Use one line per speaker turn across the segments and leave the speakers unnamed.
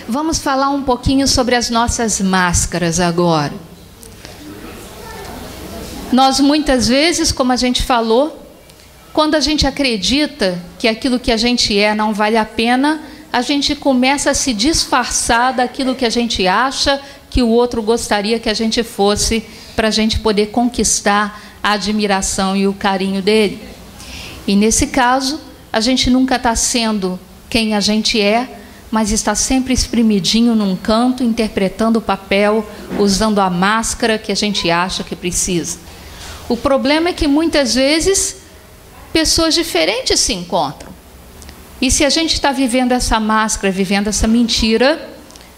Vamos falar um pouquinho sobre as nossas máscaras agora. Nós muitas vezes, como a gente falou, quando a gente acredita que aquilo que a gente é não vale a pena, a gente começa a se disfarçar daquilo que a gente acha que o outro gostaria que a gente fosse, para a gente poder conquistar a admiração e o carinho dele. E nesse caso, a gente nunca está sendo quem a gente é, mas está sempre espremidinho num canto, interpretando o papel, usando a máscara que a gente acha que precisa. O problema é que muitas vezes pessoas diferentes se encontram. E se a gente está vivendo essa máscara, vivendo essa mentira,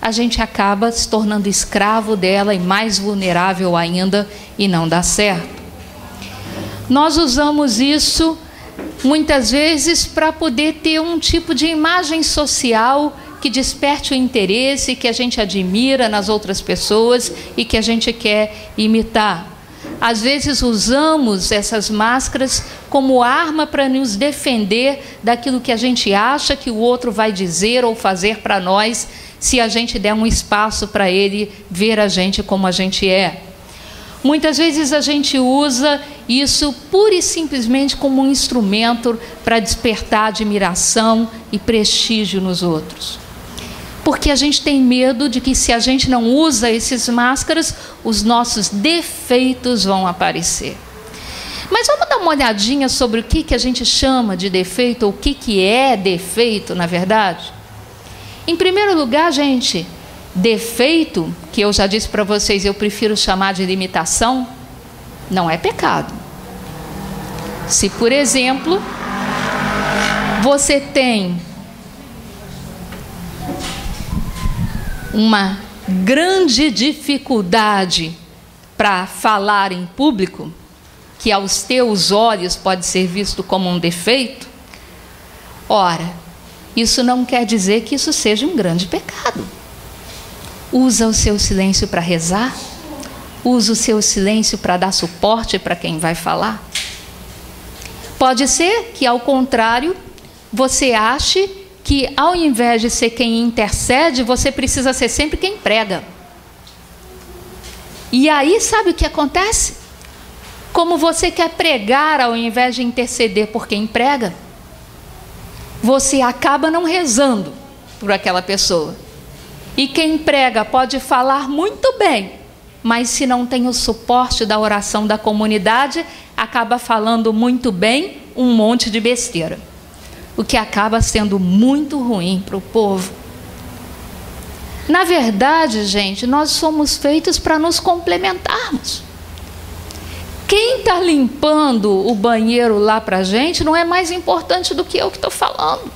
a gente acaba se tornando escravo dela e mais vulnerável ainda, e não dá certo. Nós usamos isso muitas vezes para poder ter um tipo de imagem social que desperte o interesse, que a gente admira nas outras pessoas e que a gente quer imitar. Às vezes usamos essas máscaras como arma para nos defender daquilo que a gente acha que o outro vai dizer ou fazer para nós, se a gente der um espaço para ele ver a gente como a gente é. Muitas vezes a gente usa isso pura e simplesmente como um instrumento para despertar admiração e prestígio nos outros. Porque a gente tem medo de que, se a gente não usa essas máscaras, os nossos defeitos vão aparecer. Mas vamos dar uma olhadinha sobre o que a gente chama de defeito, ou o que é defeito, na verdade? Em primeiro lugar, gente, defeito, que eu já disse para vocês, eu prefiro chamar de limitação, não é pecado. Se, por exemplo, você tem uma grande dificuldade para falar em público, que aos teus olhos pode ser visto como um defeito, ora, isso não quer dizer que isso seja um grande pecado. Usa o seu silêncio para rezar, usa o seu silêncio para dar suporte para quem vai falar. Pode ser que, ao contrário, você ache que, ao invés de ser quem intercede, você precisa ser sempre quem prega. E aí, sabe o que acontece? Como você quer pregar ao invés de interceder por quem prega, você acaba não rezando por aquela pessoa. E quem prega pode falar muito bem, mas se não tem o suporte da oração da comunidade, acaba falando muito bem um monte de besteira, o que acaba sendo muito ruim para o povo. Na verdade, gente, nós somos feitos para nos complementarmos. Quem está limpando o banheiro lá para a gente não é mais importante do que eu que estou falando.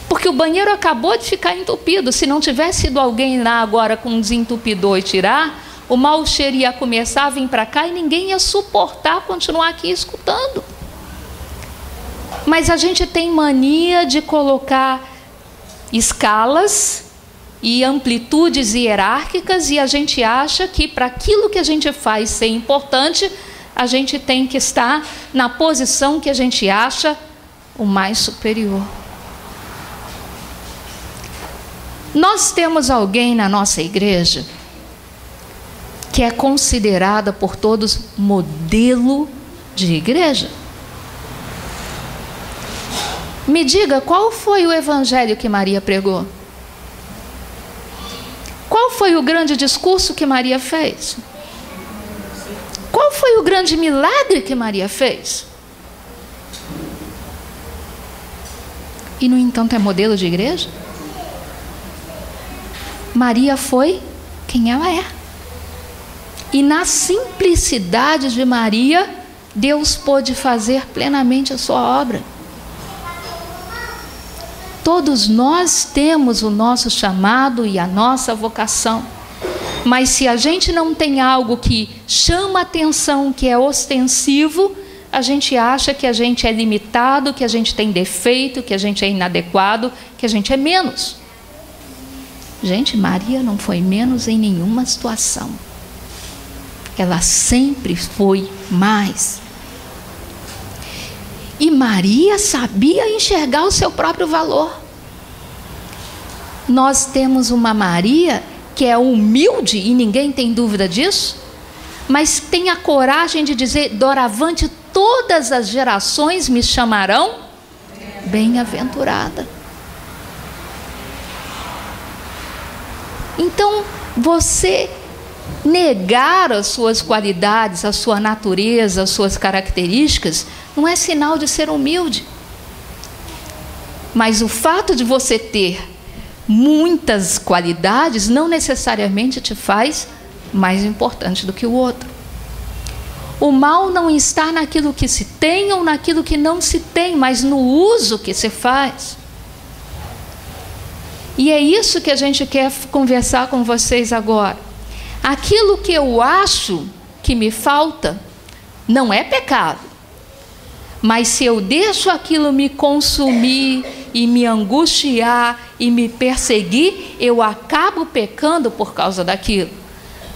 Porque o banheiro acabou de ficar entupido. Se não tivesse sido alguém lá agora com um desentupidor e tirar, o mau cheiro ia começar a vir para cá e ninguém ia suportar continuar aqui escutando. Mas a gente tem mania de colocar escalas e amplitudes hierárquicas, e a gente acha que, para aquilo que a gente faz ser importante, a gente tem que estar na posição que a gente acha o mais superior. Nós temos alguém na nossa igreja que é considerada por todos modelo de igreja. Me diga, qual foi o evangelho que Maria pregou? Qual foi o grande discurso que Maria fez? Qual foi o grande milagre que Maria fez? E, no entanto, é modelo de igreja? Maria foi quem ela é. E na simplicidade de Maria, Deus pôde fazer plenamente a sua obra. Todos nós temos o nosso chamado e a nossa vocação. Mas se a gente não tem algo que chama atenção, que é ostensivo, a gente acha que a gente é limitado, que a gente tem defeito, que a gente é inadequado, que a gente é menos. Gente, Maria não foi menos em nenhuma situação. Ela sempre foi mais. E Maria sabia enxergar o seu próprio valor. nós temos uma Maria que é humilde, e ninguém tem dúvida disso, mas tem a coragem de dizer: doravante todas as gerações me chamarão bem-aventurada. Então, você negar as suas qualidades, a sua natureza, as suas características, não é sinal de ser humilde. Mas o fato de você ter muitas qualidades não necessariamente te faz mais importante do que o outro. O mal não está naquilo que se tem ou naquilo que não se tem, mas no uso que se faz. E é isso que a gente quer conversar com vocês agora. Aquilo que eu acho que me falta não é pecado. Mas se eu deixo aquilo me consumir e me angustiar e me perseguir, eu acabo pecando por causa daquilo.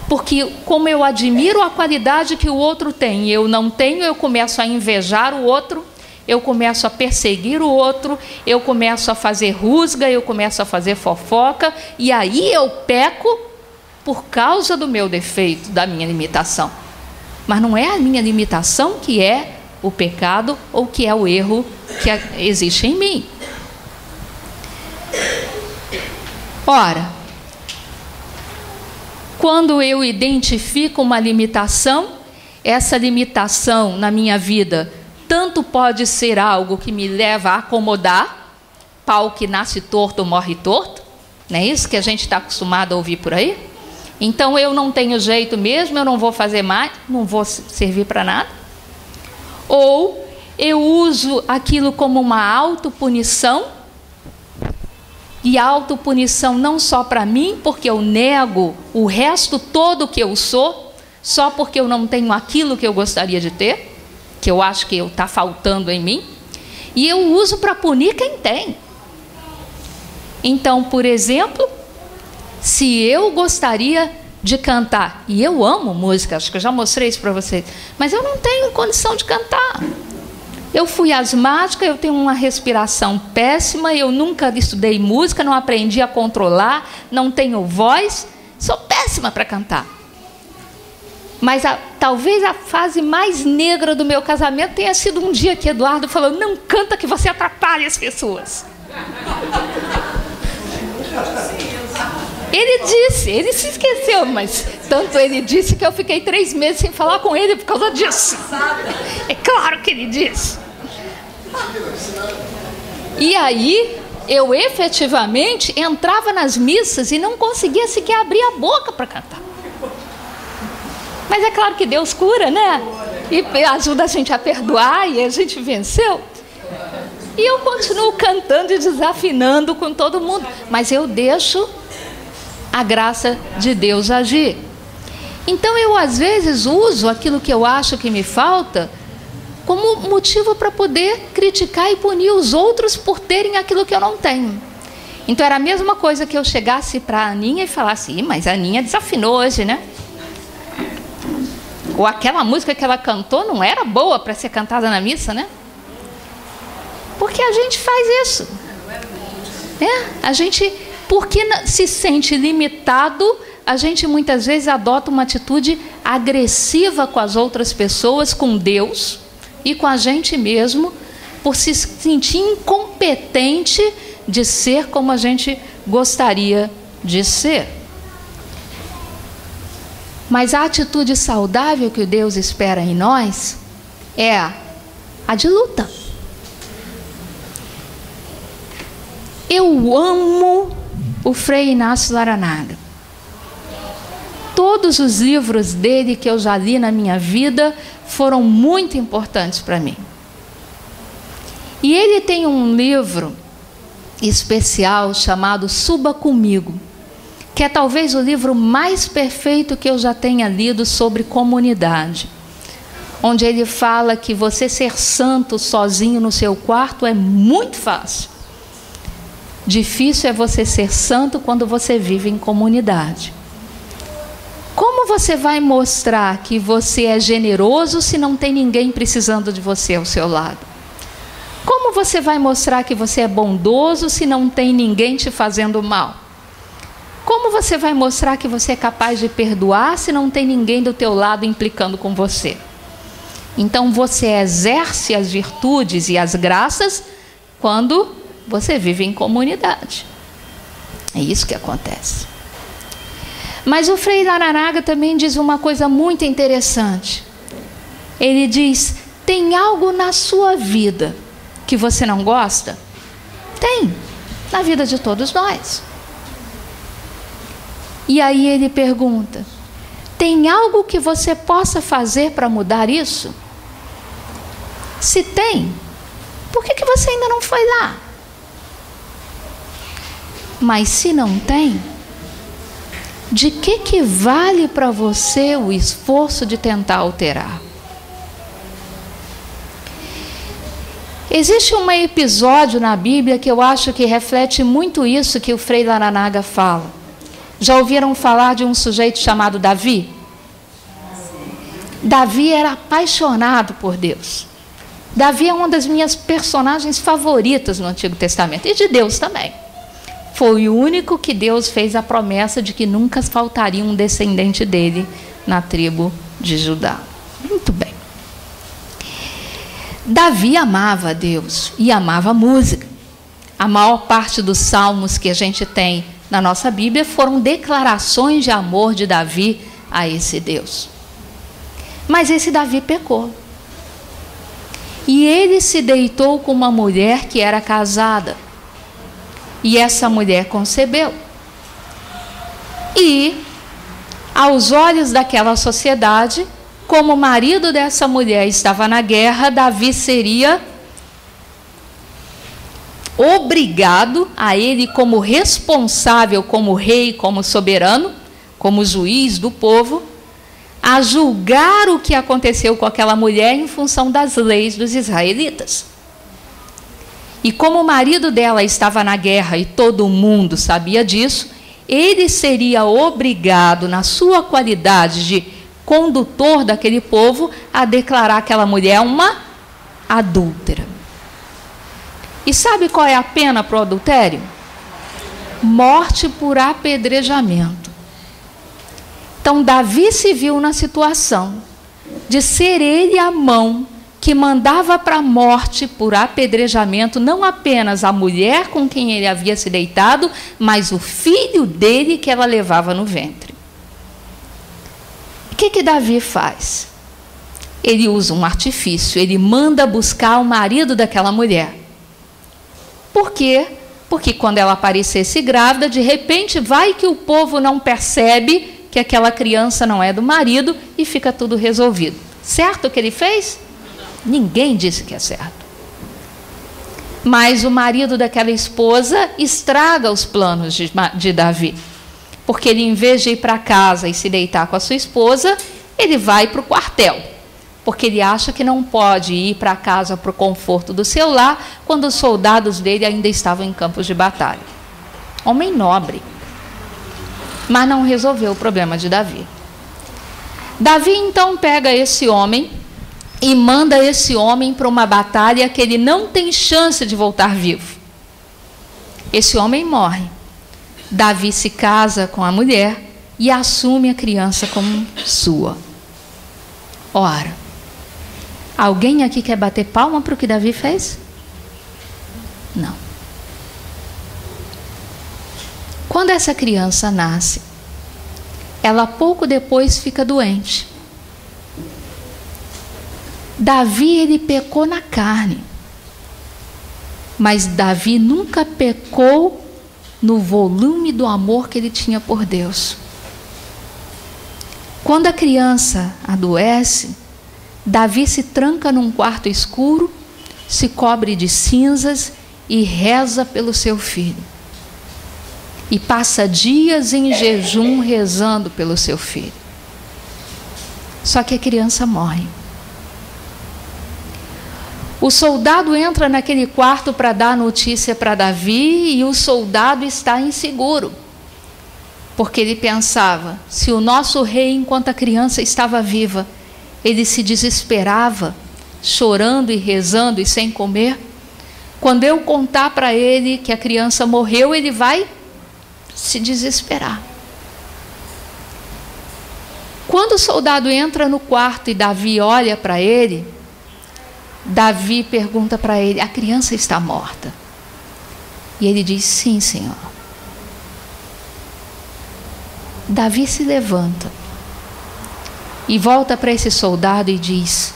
Porque como eu admiro a qualidade que o outro tem e eu não tenho, eu começo a invejar o outro, eu começo a perseguir o outro, eu começo a fazer rusga, eu começo a fazer fofoca, e aí eu peco por causa do meu defeito, da minha limitação. Mas não é a minha limitação que é o pecado ou que é o erro que existe em mim. Ora, quando eu identifico uma limitação, essa limitação na minha vida tanto pode ser algo que me leva a acomodar, pau que nasce torto morre torto, não é isso que a gente está acostumado a ouvir por aí? Então eu não tenho jeito mesmo, eu não vou fazer mais, não vou servir para nada. Ou eu uso aquilo como uma autopunição, e a autopunição não só para mim, porque eu nego o resto todo que eu sou, só porque eu não tenho aquilo que eu gostaria de ter, que eu acho que está faltando em mim, e eu uso para punir quem tem. Então, por exemplo, se eu gostaria de cantar, e eu amo música, acho que eu já mostrei isso para vocês, mas eu não tenho condição de cantar. Eu fui asmática, eu tenho uma respiração péssima, eu nunca estudei música, não aprendi a controlar, não tenho voz, sou péssima para cantar. Mas talvez a fase mais negra do meu casamento tenha sido um dia que Eduardo falou: não canta que você atrapalha as pessoas. Ele disse, ele se esqueceu, mas tanto ele disse que eu fiquei 3 meses sem falar com ele por causa disso. É claro que ele disse. E aí, eu efetivamente entrava nas missas e não conseguia sequer abrir a boca para cantar. Mas é claro que Deus cura, né? E ajuda a gente a perdoar, e a gente venceu. E eu continuo cantando e desafinando com todo mundo, mas eu deixo a graça de Deus agir. Então eu às vezes uso aquilo que eu acho que me falta como motivo para poder criticar e punir os outros por terem aquilo que eu não tenho. Então era a mesma coisa que eu chegasse para a Aninha e falasse: mas a Aninha desafinou hoje, né? Ou aquela música que ela cantou não era boa para ser cantada na missa, né? Porque a gente faz isso. A gente, porque se sente limitado, a gente muitas vezes adota uma atitude agressiva com as outras pessoas, com Deus e com a gente mesmo, por se sentir incompetente de ser como a gente gostaria de ser. Mas a atitude saudável que Deus espera em nós é a de luta. Eu amo o Frei Inácio Laranaga. Todos os livros dele que eu já li na minha vida foram muito importantes para mim. E ele tem um livro especial chamado Suba Comigo, que é talvez o livro mais perfeito que eu já tenha lido sobre comunidade, onde ele fala que você ser santo sozinho no seu quarto é muito fácil. Difícil é você ser santo quando você vive em comunidade. Como você vai mostrar que você é generoso se não tem ninguém precisando de você ao seu lado? Como você vai mostrar que você é bondoso se não tem ninguém te fazendo mal? Como você vai mostrar que você é capaz de perdoar se não tem ninguém do teu lado implicando com você? Então você exerce as virtudes e as graças quando você vive em comunidade. É isso que acontece. Mas o Frei Lararaga também diz uma coisa muito interessante. Ele diz: tem algo na sua vida que você não gosta? Tem, na vida de todos nós. E aí ele pergunta: tem algo que você possa fazer para mudar isso? Se tem, por que você ainda não foi lá? Mas se não tem, de que vale para você o esforço de tentar alterar? Existe um episódio na Bíblia que eu acho que reflete muito isso que o Frei Lararaga fala. Já ouviram falar de um sujeito chamado Davi? Davi era apaixonado por Deus. Davi é uma das minhas personagens favoritas no Antigo Testamento, e de Deus também. Foi o único que Deus fez a promessa de que nunca faltaria um descendente dele na tribo de Judá. Muito bem. Davi amava a Deus e amava a música. A maior parte dos salmos que a gente tem na nossa Bíblia foram declarações de amor de Davi a esse Deus. Mas esse Davi pecou. E ele se deitou com uma mulher que era casada. E essa mulher concebeu. E, aos olhos daquela sociedade, como o marido dessa mulher estava na guerra, Davi seria obrigado a ele, como responsável, como rei, como soberano, como juiz do povo, a julgar o que aconteceu com aquela mulher em função das leis dos israelitas. E como o marido dela estava na guerra e todo mundo sabia disso, ele seria obrigado, na sua qualidade de condutor daquele povo, a declarar aquela mulher uma adúltera. E sabe qual é a pena para o adultério? Morte por apedrejamento. Então Davi se viu na situação de ser ele a mão que mandava para a morte por apedrejamento não apenas a mulher com quem ele havia se deitado, mas o filho dele que ela levava no ventre. O que Davi faz? Ele usa um artifício, ele manda buscar o marido daquela mulher. Por quê? Porque quando ela aparecesse grávida, de repente vai que o povo não percebe que aquela criança não é do marido e fica tudo resolvido. Certo o que ele fez? Ninguém disse que é certo. Mas o marido daquela esposa estraga os planos de Davi. Porque ele, em vez de ir para casa e se deitar com a sua esposa, ele vai para o quartel. Porque ele acha que não pode ir para casa para o conforto do seu lar, quando os soldados dele ainda estavam em campos de batalha. Homem nobre. Mas não resolveu o problema de Davi. Davi então pega esse homem e manda esse homem para uma batalha que ele não tem chance de voltar vivo. Esse homem morre. Davi se casa com a mulher e assume a criança como sua. Ora, alguém aqui quer bater palma para o que Davi fez? Não. Quando essa criança nasce, ela pouco depois fica doente. Davi, ele pecou na carne. Mas Davi nunca pecou no volume do amor que ele tinha por Deus. Quando a criança adoece, Davi se tranca num quarto escuro, se cobre de cinzas e reza pelo seu filho. E passa dias em jejum rezando pelo seu filho. Só que a criança morre. O soldado entra naquele quarto para dar notícia para Davi e o soldado está inseguro. Porque ele pensava, se o nosso rei, enquanto a criança estava viva, ele se desesperava, chorando e rezando e sem comer, quando eu contar para ele que a criança morreu, ele vai se desesperar. Quando o soldado entra no quarto e Davi olha para ele, Davi pergunta para ele: a criança está morta? E ele diz: sim, Senhor. Davi se levanta e volta para esse soldado e diz: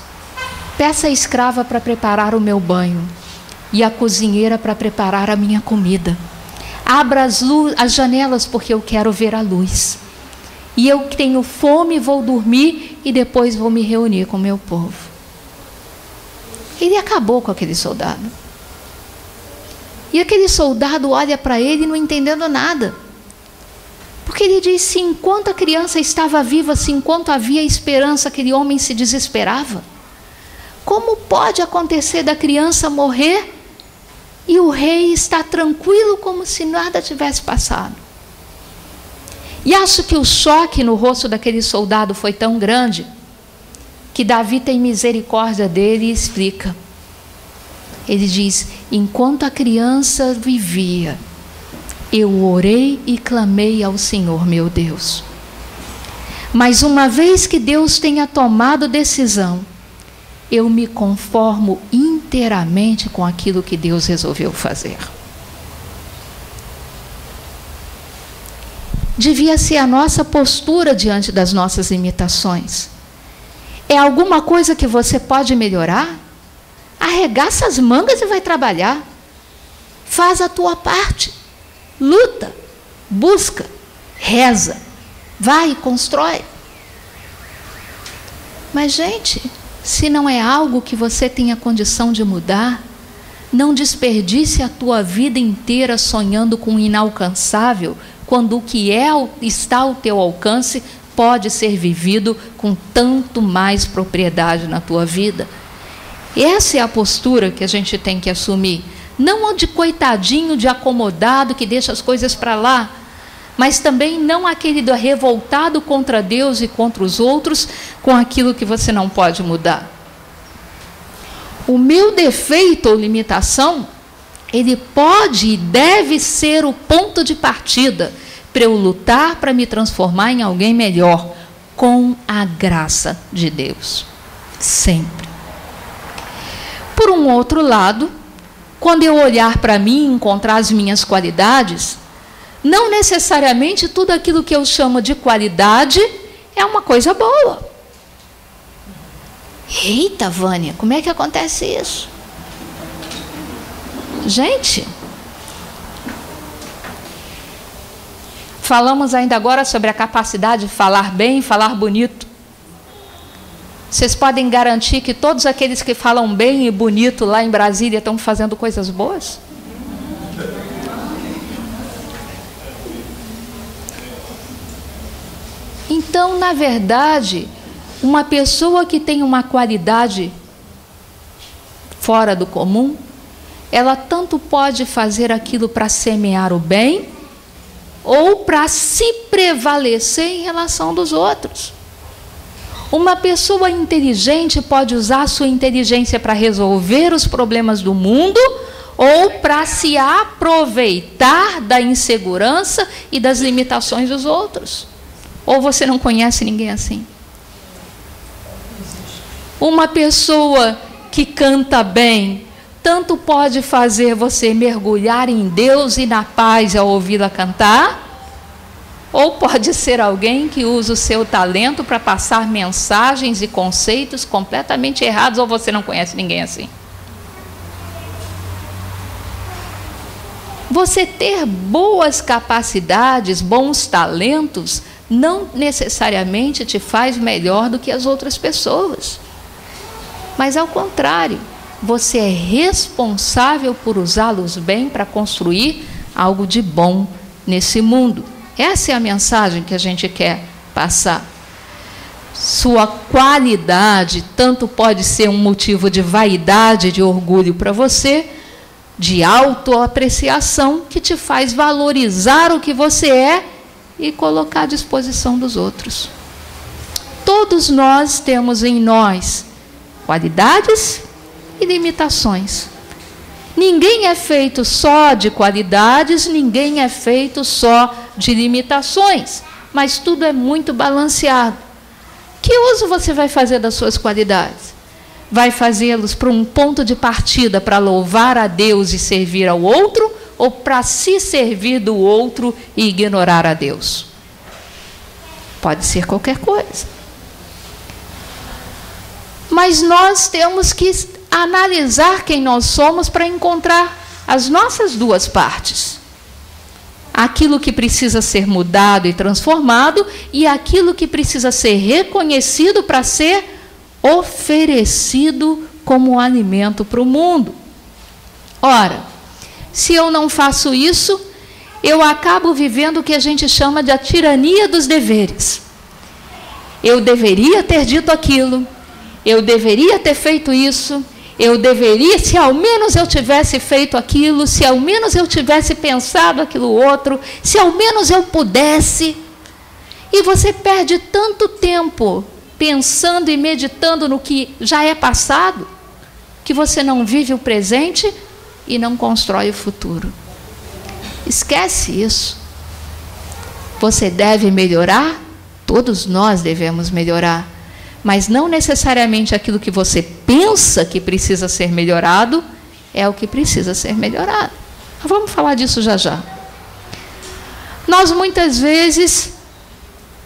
peça a escrava para preparar o meu banho e a cozinheira para preparar a minha comida. Abra as janelas, porque eu quero ver a luz. E eu tenho fome, vou dormir e depois vou me reunir com o meu povo. Ele acabou com aquele soldado. E aquele soldado olha para ele não entendendo nada. Porque ele diz: se enquanto a criança estava viva, se enquanto havia esperança, aquele homem se desesperava. Como pode acontecer da criança morrer e o rei está tranquilo como se nada tivesse passado? E acho que o choque no rosto daquele soldado foi tão grande que Davi tem misericórdia dele e explica. Ele diz: enquanto a criança vivia, eu orei e clamei ao Senhor meu Deus. Mas uma vez que Deus tenha tomado decisão, eu me conformo inteiramente com aquilo que Deus resolveu fazer. Devia ser a nossa postura diante das nossas limitações. É alguma coisa que você pode melhorar? Arregaça as mangas e vai trabalhar. Faz a tua parte. Luta, busca, reza, vai e constrói. Mas, gente, se não é algo que você tenha condição de mudar, não desperdice a tua vida inteira sonhando com o inalcançável, quando o que está ao teu alcance pode ser vivido com tanto mais propriedade na tua vida. Essa é a postura que a gente tem que assumir. Não de coitadinho, de acomodado, que deixa as coisas para lá, mas também não aquele do revoltado contra Deus e contra os outros, com aquilo que você não pode mudar. O meu defeito ou limitação, ele pode e deve ser o ponto de partida para eu lutar para me transformar em alguém melhor, com a graça de Deus. Sempre. Por um outro lado, quando eu olhar para mim e encontrar as minhas qualidades, não necessariamente tudo aquilo que eu chamo de qualidade é uma coisa boa. Eita, Vânia, como é que acontece isso? Gente, falamos ainda agora sobre a capacidade de falar bem, falar bonito. Vocês podem garantir que todos aqueles que falam bem e bonito lá em Brasília estão fazendo coisas boas? Então, na verdade, uma pessoa que tem uma qualidade fora do comum, ela tanto pode fazer aquilo para semear o bem, ou para se prevalecer em relação dos outros. Uma pessoa inteligente pode usar a sua inteligência para resolver os problemas do mundo, ou para se aproveitar da insegurança e das limitações dos outros. Ou você não conhece ninguém assim? Uma pessoa que canta bem, tanto pode fazer você mergulhar em Deus e na paz ao ouvi-la cantar, ou pode ser alguém que usa o seu talento para passar mensagens e conceitos completamente errados, ou você não conhece ninguém assim. Você ter boas capacidades, bons talentos, não necessariamente te faz melhor do que as outras pessoas. Mas, ao contrário, você é responsável por usá-los bem para construir algo de bom nesse mundo. Essa é a mensagem que a gente quer passar. Sua qualidade tanto pode ser um motivo de vaidade, de orgulho para você, de autoapreciação, que te faz valorizar o que você é e colocar à disposição dos outros. Todos nós temos em nós qualidades e limitações. Ninguém é feito só de qualidades, ninguém é feito só de limitações, mas tudo é muito balanceado. Que uso você vai fazer das suas qualidades? Vai fazê-los para um ponto de partida para louvar a Deus e servir ao outro, ou para se servir do outro e ignorar a Deus? Pode ser qualquer coisa. Mas nós temos que analisar quem nós somos para encontrar as nossas duas partes. Aquilo que precisa ser mudado e transformado e aquilo que precisa ser reconhecido para ser oferecido como alimento para o mundo. Ora, se eu não faço isso, eu acabo vivendo o que a gente chama de a tirania dos deveres. Eu deveria ter dito aquilo, eu deveria ter feito isso, eu deveria, se ao menos eu tivesse feito aquilo, se ao menos eu tivesse pensado aquilo outro, se ao menos eu pudesse. E você perde tanto tempo pensando e meditando no que já é passado, que você não vive o presente e não constrói o futuro. Esquece isso. Você deve melhorar, todos nós devemos melhorar, mas não necessariamente aquilo que você pensa que precisa ser melhorado é o que precisa ser melhorado. Vamos falar disso já já. Nós muitas vezes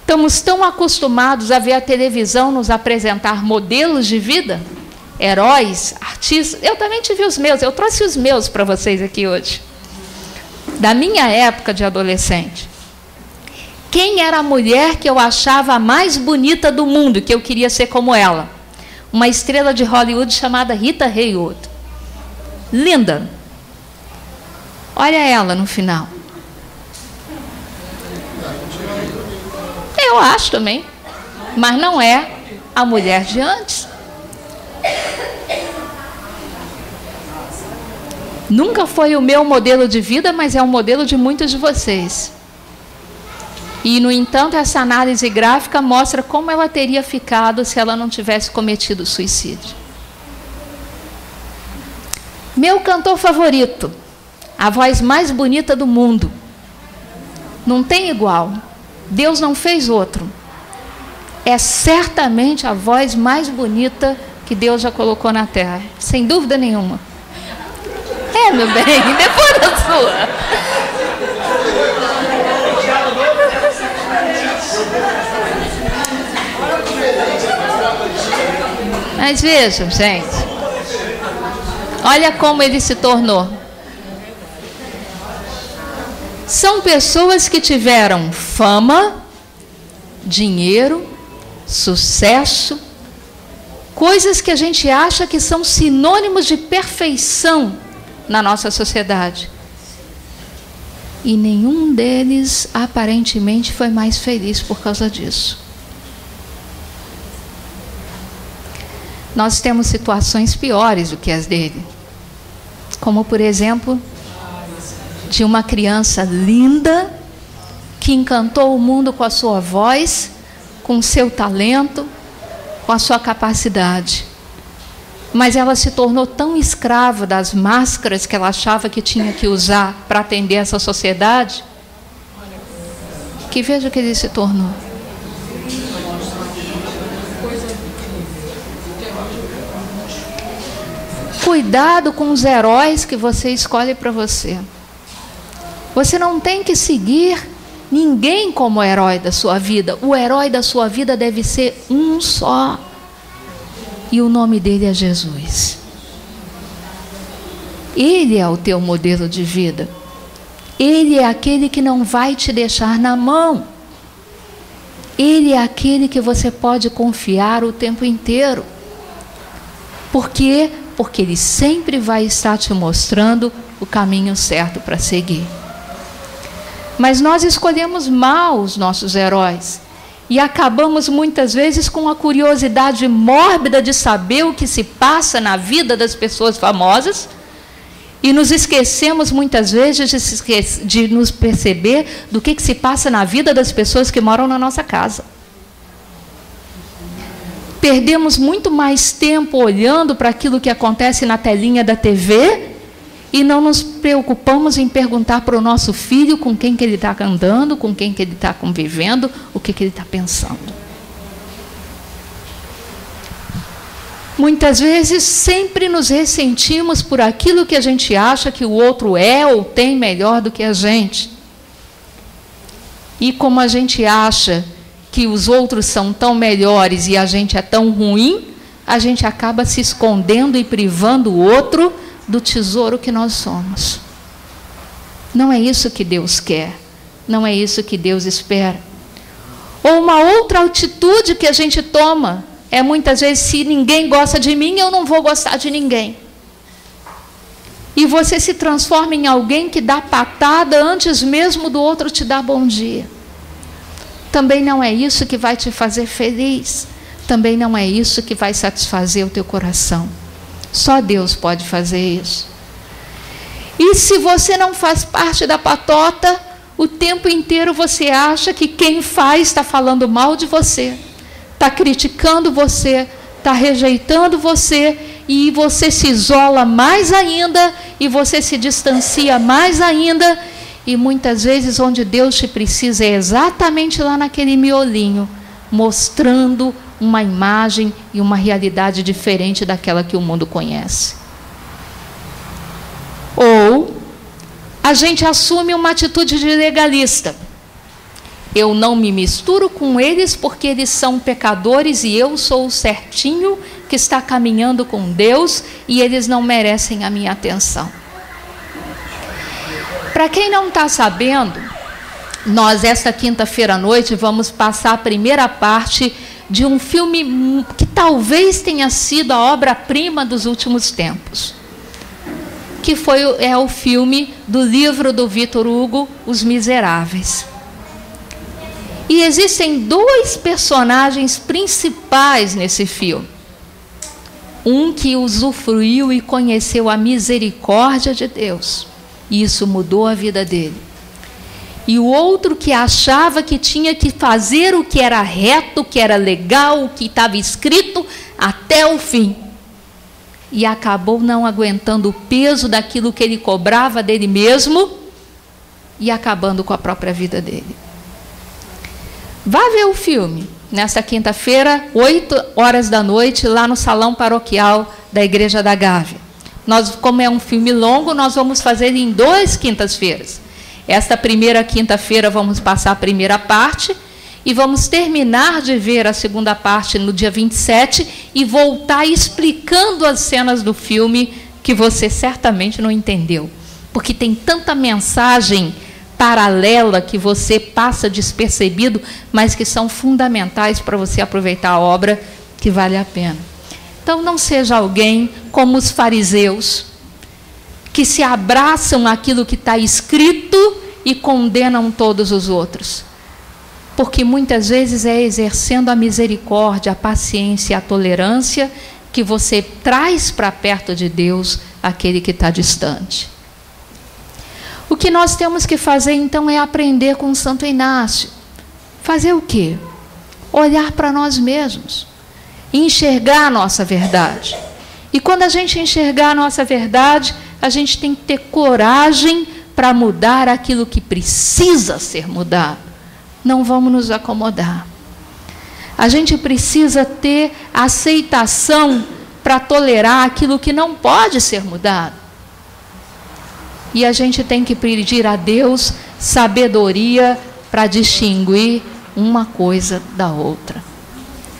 estamos tão acostumados a ver a televisão nos apresentar modelos de vida, heróis, artistas. Eu também tive os meus, eu trouxe os meus para vocês aqui hoje. Da minha época de adolescente. Quem era a mulher que eu achava a mais bonita do mundo, que eu queria ser como ela? Uma estrela de Hollywood chamada Rita Hayworth. Linda. Olha ela no final. Eu acho também. Mas não é a mulher de antes. Nunca foi o meu modelo de vida, mas é o modelo de muitos de vocês. E, no entanto, essa análise gráfica mostra como ela teria ficado se ela não tivesse cometido suicídio. Meu cantor favorito, a voz mais bonita do mundo. Não tem igual. Deus não fez outro. É certamente a voz mais bonita que Deus já colocou na terra, sem dúvida nenhuma. É, meu bem, depois da sua. Mas vejam, gente, olha como ele se tornou. São pessoas que tiveram fama, dinheiro, sucesso, coisas que a gente acha que são sinônimos de perfeição na nossa sociedade. E nenhum deles aparentemente foi mais feliz por causa disso. Nós temos situações piores do que as dele. Como, por exemplo, de uma criança linda que encantou o mundo com a sua voz, com o seu talento, com a sua capacidade. Mas ela se tornou tão escrava das máscaras que ela achava que tinha que usar para atender essa sociedade, que veja o que ele se tornou. Cuidado com os heróis que você escolhe para você. Você não tem que seguir ninguém como herói da sua vida. O herói da sua vida deve ser um só. E o nome dele é Jesus. Ele é o teu modelo de vida. Ele é aquele que não vai te deixar na mão. Ele é aquele que você pode confiar o tempo inteiro. Por quê? Porque ele sempre vai estar te mostrando o caminho certo para seguir. Mas nós escolhemos mal os nossos heróis. E acabamos muitas vezes com a curiosidade mórbida de saber o que se passa na vida das pessoas famosas e nos esquecemos muitas vezes de nos perceber do que se passa na vida das pessoas que moram na nossa casa. Perdemos muito mais tempo olhando para aquilo que acontece na telinha da TV e não nos preocupamos em perguntar para o nosso filho com quem que ele está andando, com quem que ele está convivendo, o que ele está pensando. Muitas vezes sempre nos ressentimos por aquilo que a gente acha que o outro é ou tem melhor do que a gente. E como a gente acha que os outros são tão melhores e a gente é tão ruim, a gente acaba se escondendo e privando o outro do tesouro que nós somos. Não é isso que Deus quer, não é isso que Deus espera. Ou uma outra atitude que a gente toma é muitas vezes: se ninguém gosta de mim, eu não vou gostar de ninguém. E você se transforma em alguém que dá patada antes mesmo do outro te dar bom dia. Também não é isso que vai te fazer feliz, também não é isso que vai satisfazer o teu coração. Só Deus pode fazer isso. E se você não faz parte da patota, o tempo inteiro você acha que quem faz está falando mal de você, está criticando você, está rejeitando você, e você se isola mais ainda, e você se distancia mais ainda, e muitas vezes onde Deus te precisa é exatamente lá naquele miolinho, mostrando uma imagem e uma realidade diferente daquela que o mundo conhece. Ou a gente assume uma atitude de legalista. Eu não me misturo com eles porque eles são pecadores e eu sou o certinho que está caminhando com Deus e eles não merecem a minha atenção. Para quem não está sabendo, nós esta quinta-feira à noite vamos passar a primeira parte de um filme que talvez tenha sido a obra-prima dos últimos tempos, que é o filme do livro do Victor Hugo, Os Miseráveis. E existem dois personagens principais nesse filme. Um que usufruiu e conheceu a misericórdia de Deus, e isso mudou a vida dele. E o outro que achava que tinha que fazer o que era reto, o que era legal, o que estava escrito até o fim. E acabou não aguentando o peso daquilo que ele cobrava dele mesmo e acabando com a própria vida dele. Vá ver o filme nesta quinta-feira, 20h, lá no salão paroquial da Igreja da Gávea. Como é um filme longo, nós vamos fazer em 2 quintas-feiras. Esta primeira quinta-feira vamos passar a primeira parte e vamos terminar de ver a segunda parte no dia 27 e voltar explicando as cenas do filme que você certamente não entendeu, porque tem tanta mensagem paralela que você passa despercebido, mas que são fundamentais para você aproveitar a obra, que vale a pena. Então não seja alguém como os fariseus, que se abraçam àquilo que está escrito e condenam todos os outros. Porque muitas vezes é exercendo a misericórdia, a paciência, a tolerância que você traz para perto de Deus aquele que está distante. O que nós temos que fazer então é aprender com Santo Inácio. Fazer o quê? Olhar para nós mesmos, enxergar a nossa verdade. E quando a gente enxergar a nossa verdade, a gente tem que ter coragem para mudar aquilo que precisa ser mudado. Não vamos nos acomodar. A gente precisa ter aceitação para tolerar aquilo que não pode ser mudado. E a gente tem que pedir a Deus sabedoria para distinguir uma coisa da outra.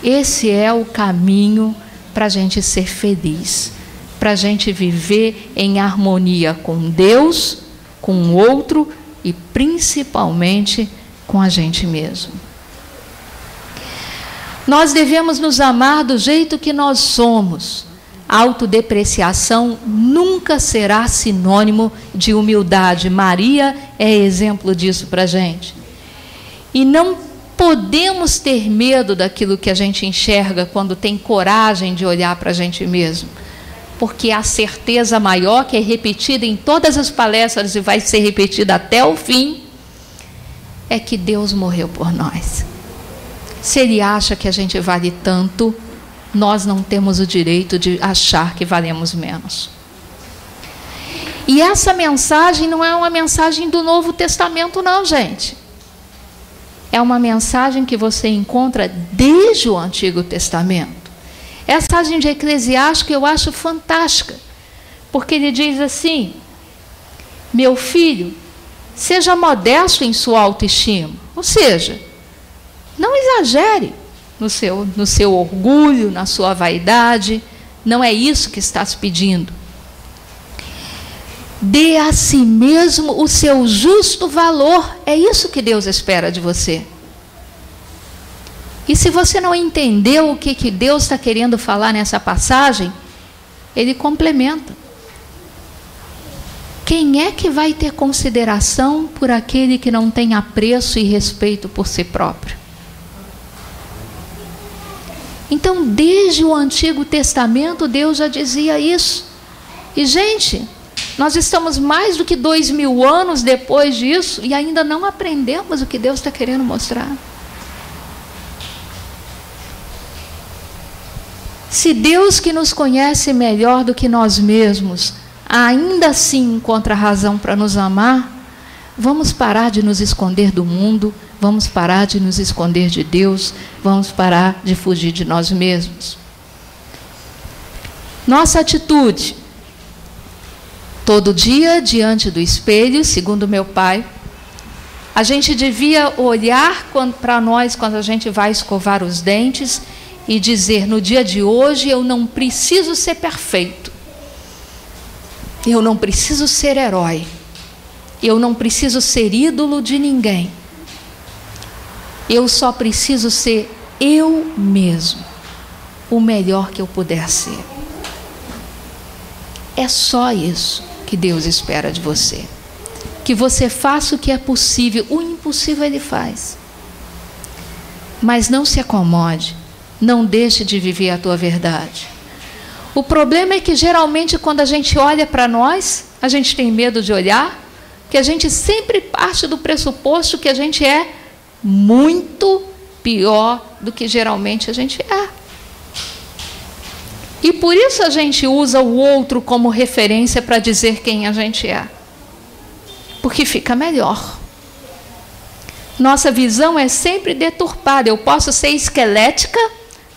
Esse é o caminho para a gente ser feliz, para a gente viver em harmonia com Deus, com o outro e principalmente com a gente mesmo. Nós devemos nos amar do jeito que nós somos. A autodepreciação nunca será sinônimo de humildade. Maria é exemplo disso para a gente. E não podemos ter medo daquilo que a gente enxerga quando tem coragem de olhar para a gente mesmo. Porque a certeza maior, que é repetida em todas as palestras e vai ser repetida até o fim, é que Deus morreu por nós. Se Ele acha que a gente vale tanto, nós não temos o direito de achar que valemos menos. E essa mensagem não é uma mensagem do Novo Testamento, não, gente. É uma mensagem que você encontra desde o Antigo Testamento. Essa mensagem de Eclesiástico eu acho fantástica, porque ele diz assim: meu filho, seja modesto em sua autoestima. Ou seja, não exagere no seu orgulho, na sua vaidade. Não é isso que está se pedindo. Dê a si mesmo o seu justo valor. É isso que Deus espera de você. E se você não entendeu o que Deus está querendo falar nessa passagem, ele complementa. Quem é que vai ter consideração por aquele que não tem apreço e respeito por si próprio? Então, desde o Antigo Testamento, Deus já dizia isso. E, gente, nós estamos mais do que 2000 anos depois disso e ainda não aprendemos o que Deus está querendo mostrar. Se Deus, que nos conhece melhor do que nós mesmos, ainda assim encontra razão para nos amar, vamos parar de nos esconder do mundo, vamos parar de nos esconder de Deus, vamos parar de fugir de nós mesmos. Nossa atitude, todo dia diante do espelho, segundo meu pai, a gente devia olhar para nós quando a gente vai escovar os dentes e dizer: no dia de hoje eu não preciso ser perfeito, eu não preciso ser herói, eu não preciso ser ídolo de ninguém, eu só preciso ser eu mesmo, o melhor que eu puder ser. É só isso que Deus espera de você, que você faça o que é possível. O impossível Ele faz, mas não se acomode, não deixe de viver a tua verdade. O problema é que geralmente quando a gente olha para nós, a gente tem medo de olhar, que a gente sempre parte do pressuposto que a gente é muito pior do que geralmente a gente é. E por isso a gente usa o outro como referência para dizer quem a gente é, porque fica melhor. Nossa visão é sempre deturpada. Eu posso ser esquelética,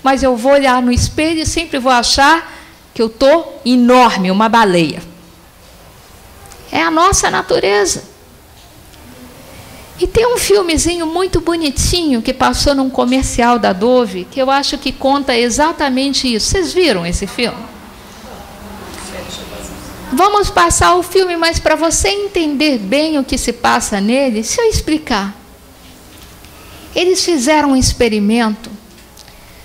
mas eu vou olhar no espelho e sempre vou achar que eu estou enorme, uma baleia. É a nossa natureza. E tem um filmezinho muito bonitinho que passou num comercial da Dove, que eu acho que conta exatamente isso. Vocês viram esse filme? Vamos passar o filme, mas para você entender bem o que se passa nele, se eu explicar. Eles fizeram um experimento,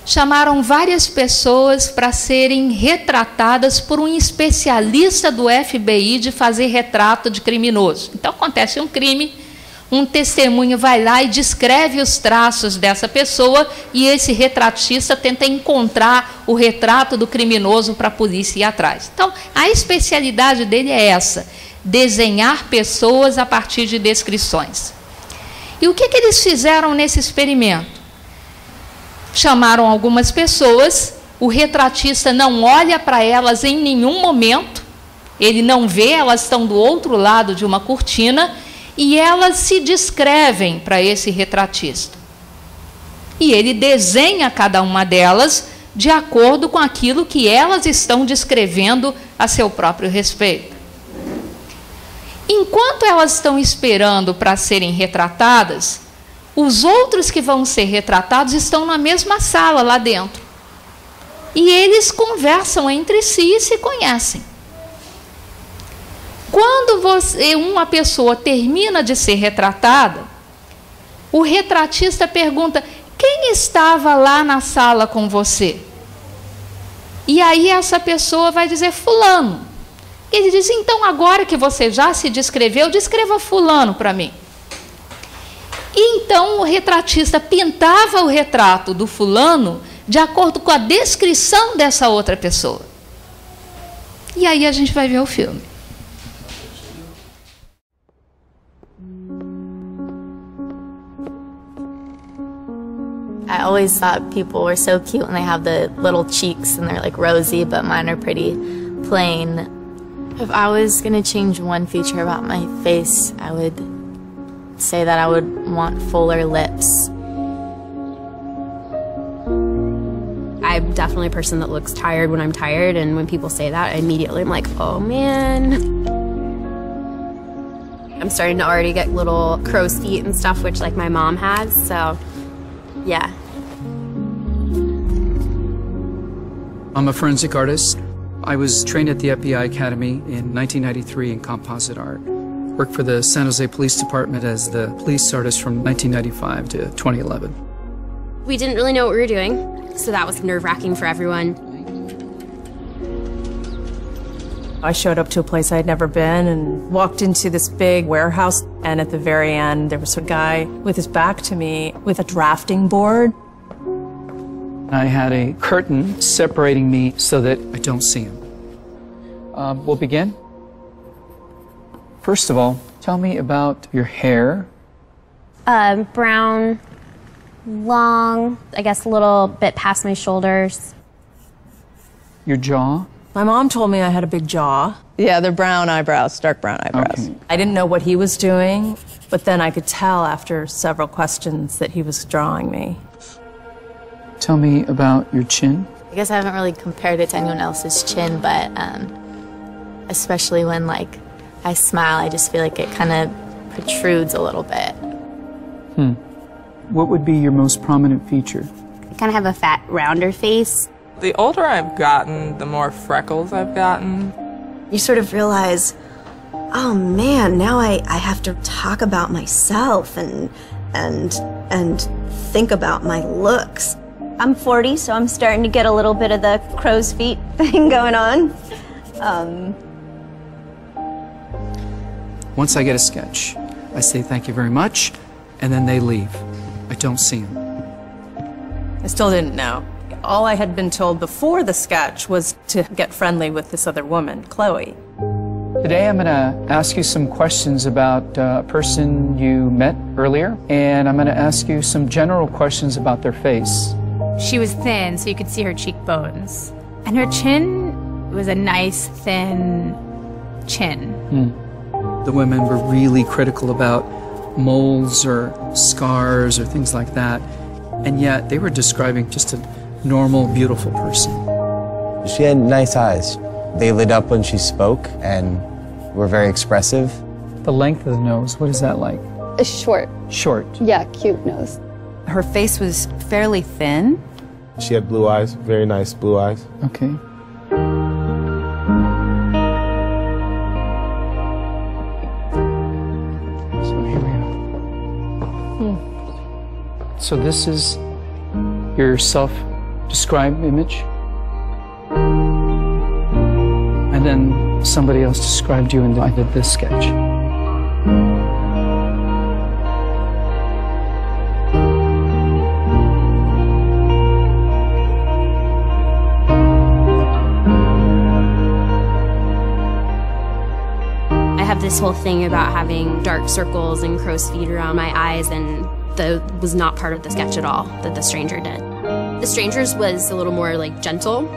chamaram várias pessoas para serem retratadas por um especialista do FBI de fazer retrato de criminoso. Então acontece um crime, um testemunho vai lá e descreve os traços dessa pessoa e esse retratista tenta encontrar o retrato do criminoso para a polícia ir atrás. Então, a especialidade dele é essa: desenhar pessoas a partir de descrições. E o que eles fizeram nesse experimento? Chamaram algumas pessoas, o retratista não olha para elas em nenhum momento, ele não vê, elas estão do outro lado de uma cortina, e elas se descrevem para esse retratista. E ele desenha cada uma delas de acordo com aquilo que elas estão descrevendo a seu próprio respeito. Enquanto elas estão esperando para serem retratadas, os outros que vão ser retratados estão na mesma sala lá dentro. E eles conversam entre si e se conhecem. Quando uma pessoa termina de ser retratada, o retratista pergunta: quem estava lá na sala com você? E aí essa pessoa vai dizer: fulano. Ele diz: então agora que você já se descreveu, descreva fulano para mim. E então o retratista pintava o retrato do fulano de acordo com a descrição dessa outra pessoa. E aí a gente vai ver o filme.
I always thought people were so cute when they have the little cheeks and they're like rosy, but mine are pretty plain. If I was gonna change one feature about my face, I would say that I would want fuller lips.
I'm definitely a person that looks tired when I'm tired, and when people say that, I immediately am like, oh man. I'm starting to already get little crow's feet and stuff, which like my mom has, so yeah.
I'm a forensic artist. I was trained at the FBI Academy in 1993 in composite art. Worked for the San Jose Police Department as the police artist from 1995 to 2011.
We didn't really know what we were doing, so that was nerve-wracking for everyone.
I showed up to a place I'd never been and walked into this big warehouse, and at the very end there was a guy with his back to me with a drafting board.
I had a curtain separating me so that I don't see him. We'll begin. First of all, tell me about your hair.
Brown, long, I guess a little bit past my shoulders.
Your jaw.
My mom told me I had a big jaw.
Yeah, they're brown eyebrows, dark brown eyebrows.
Okay.
I didn't know what he was doing, but then I could tell after several questions that he was drawing me.
Tell me about your chin.
I guess I haven't really compared it to anyone else's chin, but especially when like I smile, I just feel like it kind of protrudes a little bit.
What would be your most prominent feature?
I kind of have a fat, rounder face.
The older I've gotten, the more freckles I've gotten.
You sort of realize, oh man, now I have to talk about myself and think about my looks.
I'm 40, so I'm starting to get a little bit of the crow's feet thing going on.
Once I get a sketch, I say thank you very much, and then they leave. I don't see them.
I still didn't know. All I had been told before the sketch was to get friendly with this other woman, Chloe.
Today I'm going to ask you some questions about a person you met earlier, and I'm going to ask you some general questions about their face.
She was thin, so you could see her cheekbones. And her chin was a nice, thin chin.
The women were really critical about moles or scars or things like that, and yet they were describing just a normal, beautiful person.
She had nice eyes. They lit up when she spoke and were very expressive.
The length of the nose, what is that like?
Short.
Short.
Yeah, cute nose.
Her face was fairly thin.
She had blue eyes, very nice blue eyes.
Okay. So here we are. So this is your self-described image? And then somebody else described you and I did this sketch.
I have this whole thing about having dark circles and crow's feet around my eyes, and that was not part of the sketch at all that The Stranger did. The Stranger's was a little more like gentle.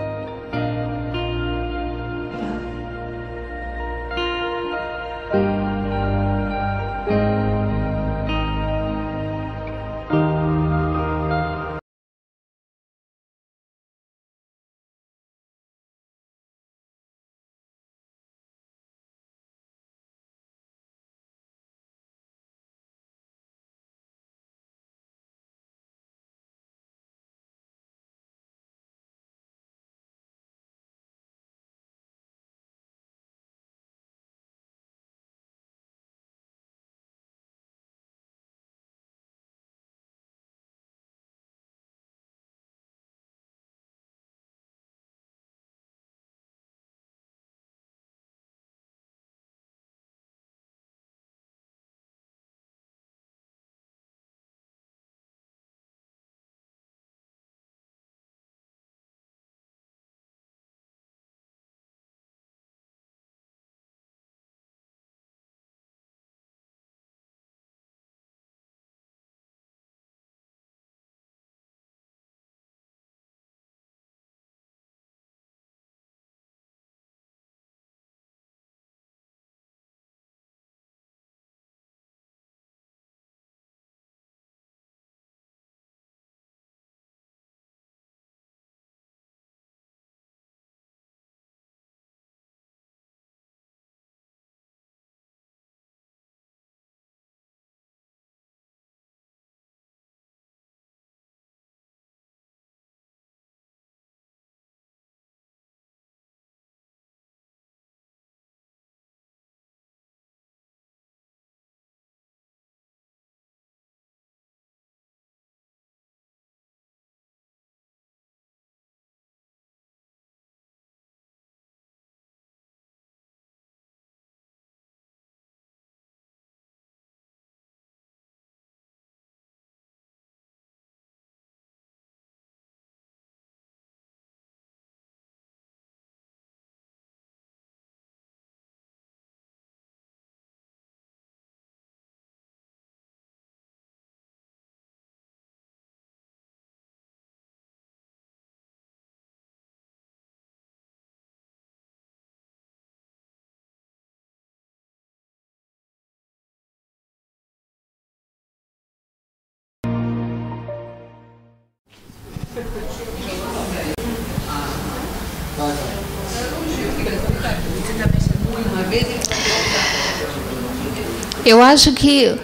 Eu acho que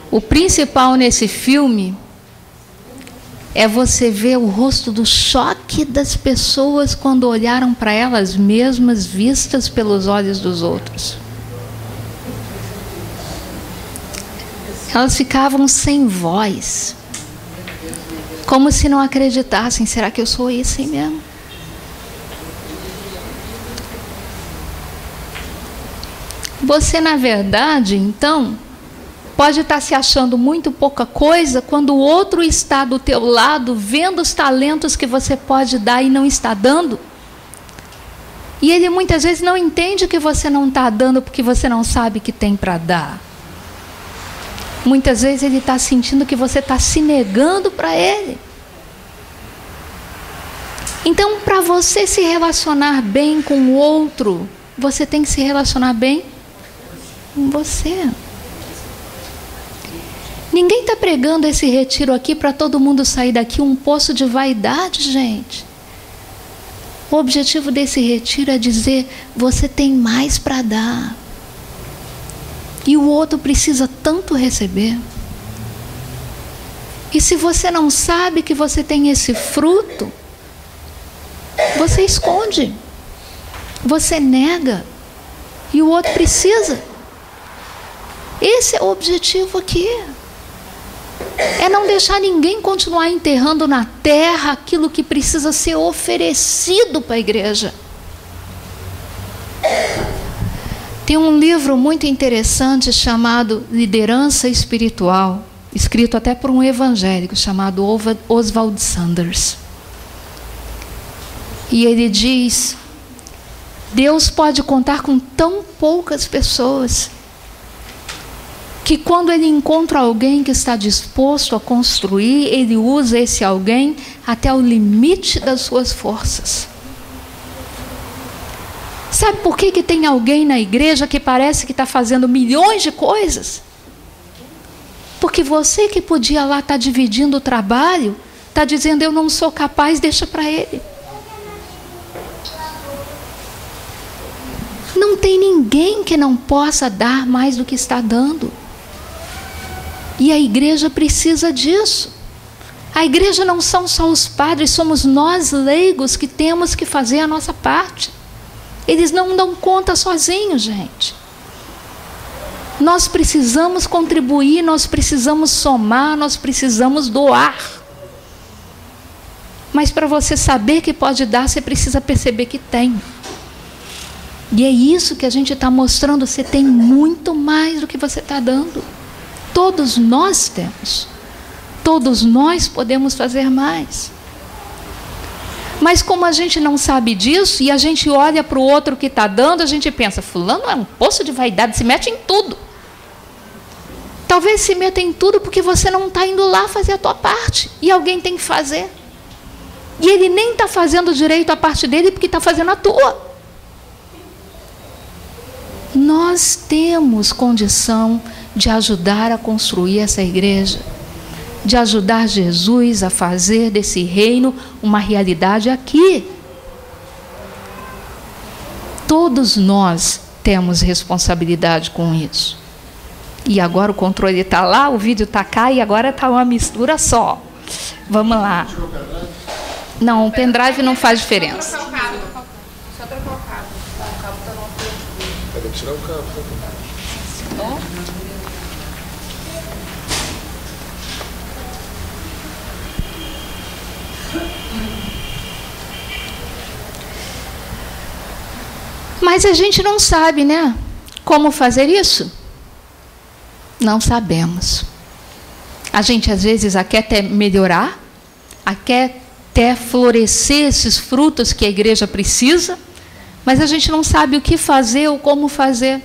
o principal nesse filme é você ver o rosto do choque das pessoas quando olharam para elas mesmas vistas pelos olhos dos outros. Elas ficavam sem voz, como se não acreditassem. Será que eu sou isso aí mesmo? Você, na verdade, então, pode estar se achando muito pouca coisa quando o outro está do teu lado, vendo os talentos que você pode dar e não está dando. E ele muitas vezes não entende que você não está dando porque você não sabe que tem para dar. Muitas vezes ele está sentindo que você está se negando para ele. Então, para você se relacionar bem com o outro, você tem que se relacionar bem com você. Ninguém está pregando esse retiro aqui para todo mundo sair daqui um poço de vaidade, gente. O objetivo desse retiro é dizer: você tem mais para dar. E o outro precisa tanto receber. E se você não sabe que você tem esse fruto, você esconde, você nega, e o outro precisa. Esse é o objetivo aqui. É não deixar ninguém continuar enterrando na terra aquilo que precisa ser oferecido para a igreja. Tem um livro muito interessante chamado Liderança Espiritual, escrito até por um evangélico chamado Oswald Sanders. E ele diz: Deus pode contar com tão poucas pessoas que quando ele encontra alguém que está disposto a construir, ele usa esse alguém até o limite das suas forças. Sabe por que tem alguém na igreja que parece que está fazendo milhões de coisas? Porque você que podia lá estar dividindo o trabalho, está dizendo: eu não sou capaz, deixa para ele. Não tem ninguém que não possa dar mais do que está dando. E a igreja precisa disso. A igreja não são só os padres, somos nós leigos que temos que fazer a nossa parte. Eles não dão conta sozinhos, gente. Nós precisamos contribuir, nós precisamos somar, nós precisamos doar. Mas para você saber que pode dar, você precisa perceber que tem. E é isso que a gente está mostrando. Você tem muito mais do que você está dando. Todos nós temos. Todos nós podemos fazer mais. Mas como a gente não sabe disso, e a gente olha para o outro que está dando, a gente pensa: fulano é um poço de vaidade, se mete em tudo. Talvez se meta em tudo porque você não está indo lá fazer a tua parte. E alguém tem que fazer. E ele nem está fazendo direito a parte dele porque está fazendo a tua. Nós temos condição de ajudar a construir essa igreja, de ajudar Jesus a fazer desse reino uma realidade aqui. Todos nós temos responsabilidade com isso. E agora o controle está lá, o vídeo está cá e agora está uma mistura só. Vamos lá. Não, o pendrive não faz diferença.
Só trocar o cabo. O cabo está no outro. Tem que tirar o cabo.
Mas a gente não sabe, né? Como fazer isso? Não sabemos. A gente às vezes quer até melhorar, quer até florescer esses frutos que a igreja precisa, mas a gente não sabe o que fazer ou como fazer.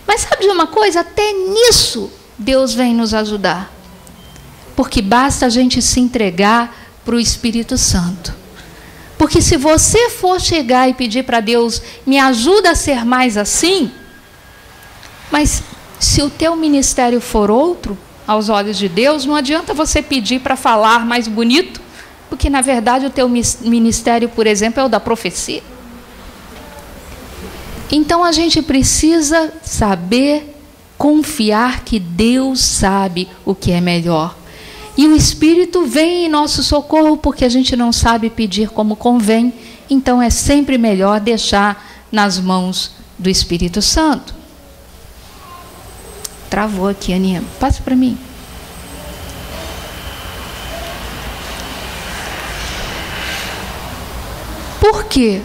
Mas sabe de uma coisa? Até nisso Deus vem nos ajudar. Porque basta a gente se entregar para o Espírito Santo. Porque se você for chegar e pedir para Deus: me ajuda a ser mais assim, mas se o teu ministério for outro, aos olhos de Deus, não adianta você pedir para falar mais bonito, porque na verdade o teu ministério, por exemplo, é o da profecia. Então a gente precisa saber confiar que Deus sabe o que é melhor. E o Espírito vem em nosso socorro porque a gente não sabe pedir como convém, então é sempre melhor deixar nas mãos do Espírito Santo. Travou aqui, Aninha. Passa para mim. Por quê?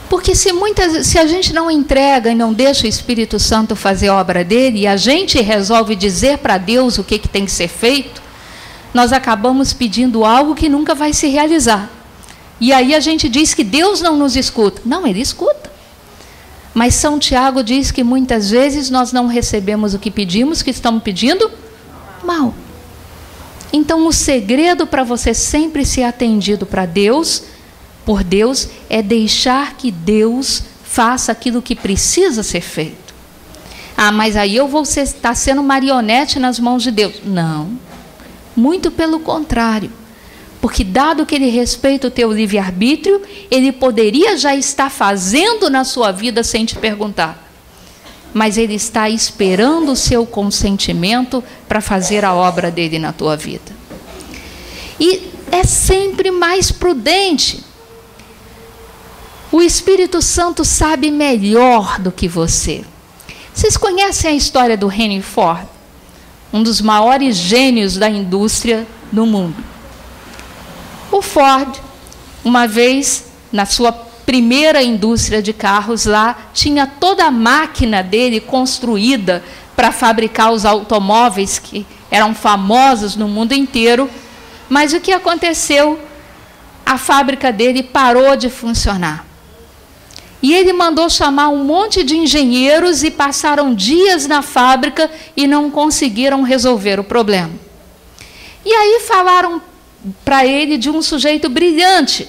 Porque se a gente não entrega e não deixa o Espírito Santo fazer a obra dele, e a gente resolve dizer para Deus o que tem que ser feito, nós acabamos pedindo algo que nunca vai se realizar. E aí a gente diz que Deus não nos escuta. Não, Ele escuta. Mas São Tiago diz que muitas vezes nós não recebemos o que pedimos, que estamos pedindo mal. Então o segredo para você sempre ser atendido por Deus, é deixar que Deus faça aquilo que precisa ser feito. Ah, mas aí eu vou estar sendo marionete nas mãos de Deus. Não, muito pelo contrário. Porque dado que Ele respeita o teu livre-arbítrio, Ele poderia já estar fazendo na sua vida sem te perguntar. Mas Ele está esperando o seu consentimento para fazer a obra dele na tua vida. E é sempre mais prudente. O Espírito Santo sabe melhor do que você. Vocês conhecem a história do Henry Ford? Um dos maiores gênios da indústria do mundo. O Ford, uma vez, na sua primeira indústria de carros lá, tinha toda a máquina dele construída para fabricar os automóveis que eram famosos no mundo inteiro. Mas o que aconteceu? A fábrica dele parou de funcionar. E ele mandou chamar um monte de engenheiros e passaram dias na fábrica e não conseguiram resolver o problema. E aí falaram para ele de um sujeito brilhante,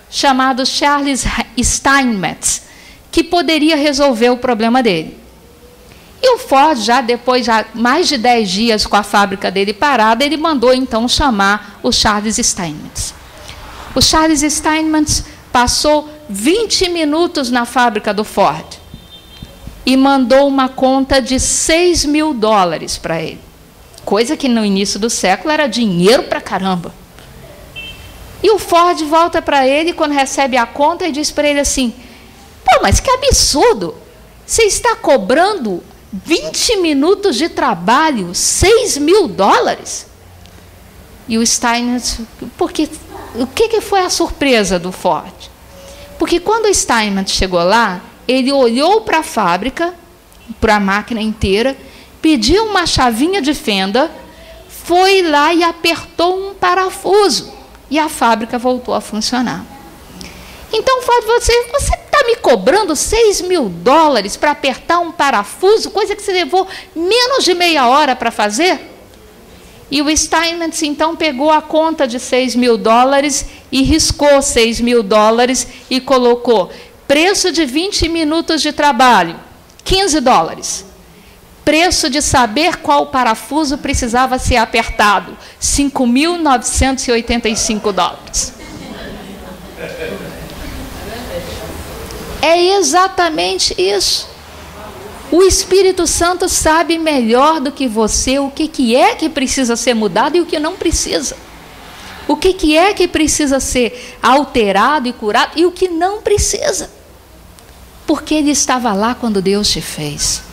chamado Charles Steinmetz, que poderia resolver o problema dele. E o Ford, depois de mais de 10 dias com a fábrica dele parada, ele mandou então chamar o Charles Steinmetz. O Charles Steinmetz passou 20 minutos na fábrica do Ford e mandou uma conta de $6.000 para ele. Coisa que no início do século era dinheiro pra caramba. E o Ford volta para ele quando recebe a conta e diz para ele assim: pô, mas que absurdo! Você está cobrando 20 minutos de trabalho, $6.000? E o Steinmetz, porque o que foi a surpresa do Ford? Porque quando o Steinmetz chegou lá, ele olhou para a fábrica, para a máquina inteira, pediu uma chavinha de fenda, foi lá e apertou um parafuso. E a fábrica voltou a funcionar. Então, Ford, você está me cobrando $6.000 para apertar um parafuso, coisa que você levou menos de meia hora para fazer? E o Steinmetz, então, pegou a conta de $6.000 e riscou $6.000 e colocou preço de 20 minutos de trabalho, $15. Preço de saber qual parafuso precisava ser apertado, $5.985. É exatamente isso. O Espírito Santo sabe melhor do que você o que é que precisa ser mudado e o que não precisa. O que é que precisa ser alterado e curado e o que não precisa. Porque Ele estava lá quando Deus te fez.